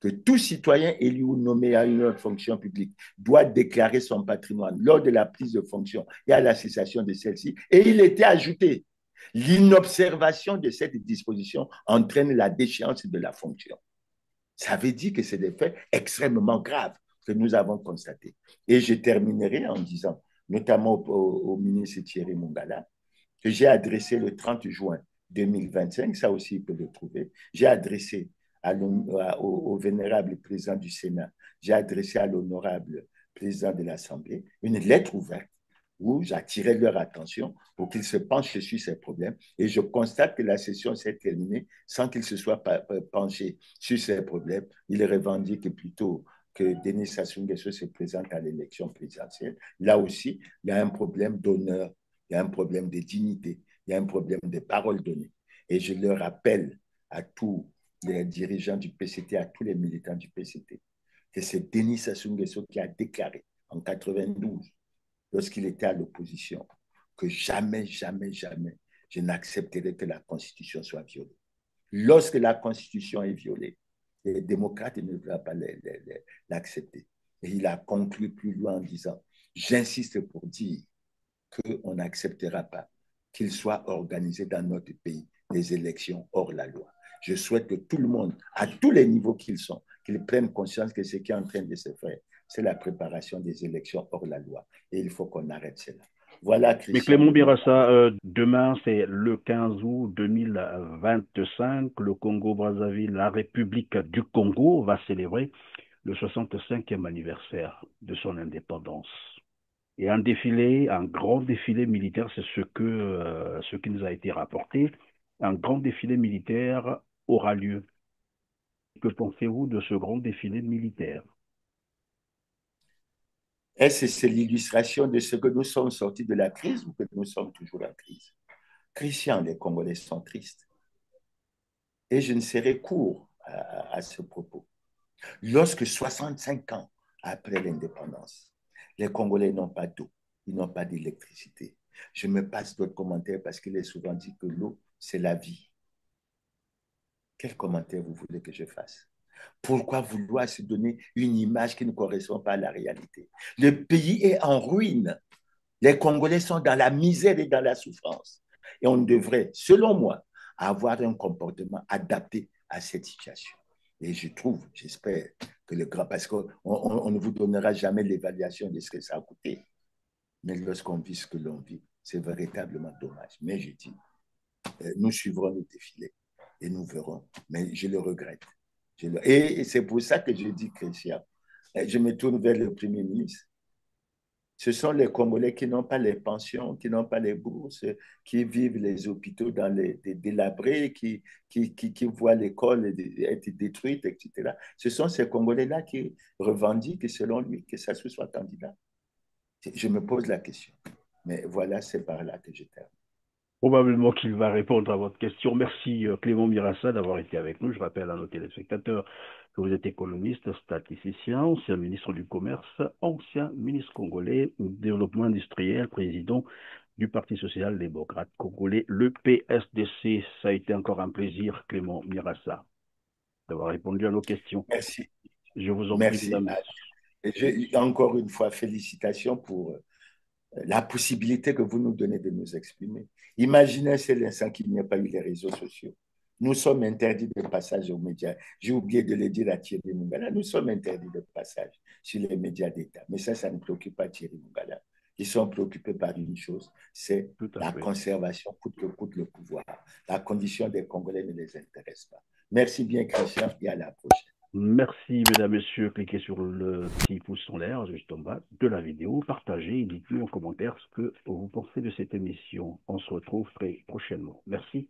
que tout citoyen élu ou nommé à une autre fonction publique doit déclarer son patrimoine lors de la prise de fonction et à la cessation de celle-ci. Et il était ajouté, l'inobservation de cette disposition entraîne la déchéance de la fonction. Ça veut dire que c'est des faits extrêmement graves que nous avons constatés. Et je terminerai en disant, notamment au ministre Thierry Mongala, que j'ai adressé le 30 juin 2025, ça aussi il peut le trouver, j'ai adressé au vénérable président du Sénat, j'ai adressé à l'honorable président de l'Assemblée une lettre ouverte où j'attirais leur attention pour qu'ils se penchent sur ces problèmes. Et je constate que la session s'est terminée sans qu'ils se soient penchés sur ces problèmes. Ils revendiquent plutôt que Denis Sassou Nguesso se présente à l'élection présidentielle. Là aussi, il y a un problème d'honneur, il y a un problème de dignité, il y a un problème de parole donnée. Et je leur rappelle à tous les dirigeants du PCT, à tous les militants du PCT, que c'est Denis Sassou Nguesso qui a déclaré en 92, lorsqu'il était à l'opposition, que jamais, jamais, jamais, je n'accepterai que la Constitution soit violée. Lorsque la Constitution est violée, les démocrates ne vont pas l'accepter. Et il a conclu plus loin en disant, j'insiste pour dire qu'on n'acceptera pas qu'il soit organisé dans notre pays des élections hors la loi. Je souhaite que tout le monde, à tous les niveaux qu'ils sont, qu'ils prennent conscience que ce qui est en train de se faire, c'est la préparation des élections hors la loi. Et il faut qu'on arrête cela. Voilà, Christian. Mais Clément Mirassa, demain, c'est le 15 août 2025. Le Congo-Brazzaville, la République du Congo, va célébrer le 65e anniversaire de son indépendance. Et un grand défilé militaire, c'est ce qui nous a été rapporté. Un grand défilé militaire aura lieu Que pensez-vous de ce grand défilé militaire? Est-ce que c'est l'illustration de ce que nous sommes sortis de la crise ou que nous sommes toujours en crise? Christian, les Congolais sont tristes. Et je ne serai court à ce propos. Lorsque 65 ans après l'indépendance, les Congolais n'ont pas d'eau, ils n'ont pas d'électricité. Je me passe d'autres commentaires parce qu'il est souvent dit que l'eau, c'est la vie. Quel commentaire vous voulez que je fasse? Pourquoi vouloir se donner une image qui ne correspond pas à la réalité? Le pays est en ruine. Les Congolais sont dans la misère et dans la souffrance. Et on devrait, selon moi, avoir un comportement adapté à cette situation. Et je trouve, j'espère que le grand, parce qu'on ne vous donnera jamais l'évaluation de ce que ça a coûté. Mais lorsqu'on vit ce que l'on vit, c'est véritablement dommage. Mais je dis, nous suivrons le défilé et nous verrons. Mais je le regrette. Et c'est pour ça que je dis, Christian, je me tourne vers le Premier ministre. Ce sont les Congolais qui n'ont pas les pensions, qui n'ont pas les bourses, qui vivent les hôpitaux dans les délabrés, qui voient l'école être détruite, etc. Ce sont ces Congolais-là qui revendiquent, selon lui, que ça soit candidat. Je me pose la question. Mais voilà, c'est par là que je termine. Probablement qu'il va répondre à votre question. Merci Clément Mirassa d'avoir été avec nous. Je rappelle à nos téléspectateurs que vous êtes économiste, statisticien, ancien ministre du Commerce, ancien ministre congolais du Développement industriel, président du Parti social-démocrate congolais, le PSDC. Ça a été encore un plaisir, Clément Mirassa, d'avoir répondu à nos questions. Merci. Je vous en prie, Merci. mesdames. Encore une fois, félicitations pour la possibilité que vous nous donnez de nous exprimer. Imaginez à cet instant qu'il n'y a pas eu les réseaux sociaux. Nous sommes interdits de passage aux médias. J'ai oublié de le dire à Thierry Mungala. Nous sommes interdits de passage sur les médias d'État. Mais ça ne préoccupe pas Thierry Mungala. Ils sont préoccupés par une chose, c'est la conservation, coûte que coûte le pouvoir. La condition des Congolais ne les intéresse pas. Merci bien, Christian, et à la prochaine. Merci, mesdames, messieurs. Cliquez sur le petit pouce en l'air juste en bas de la vidéo. Partagez et dites-nous en commentaire ce que vous pensez de cette émission. On se retrouve très prochainement. Merci.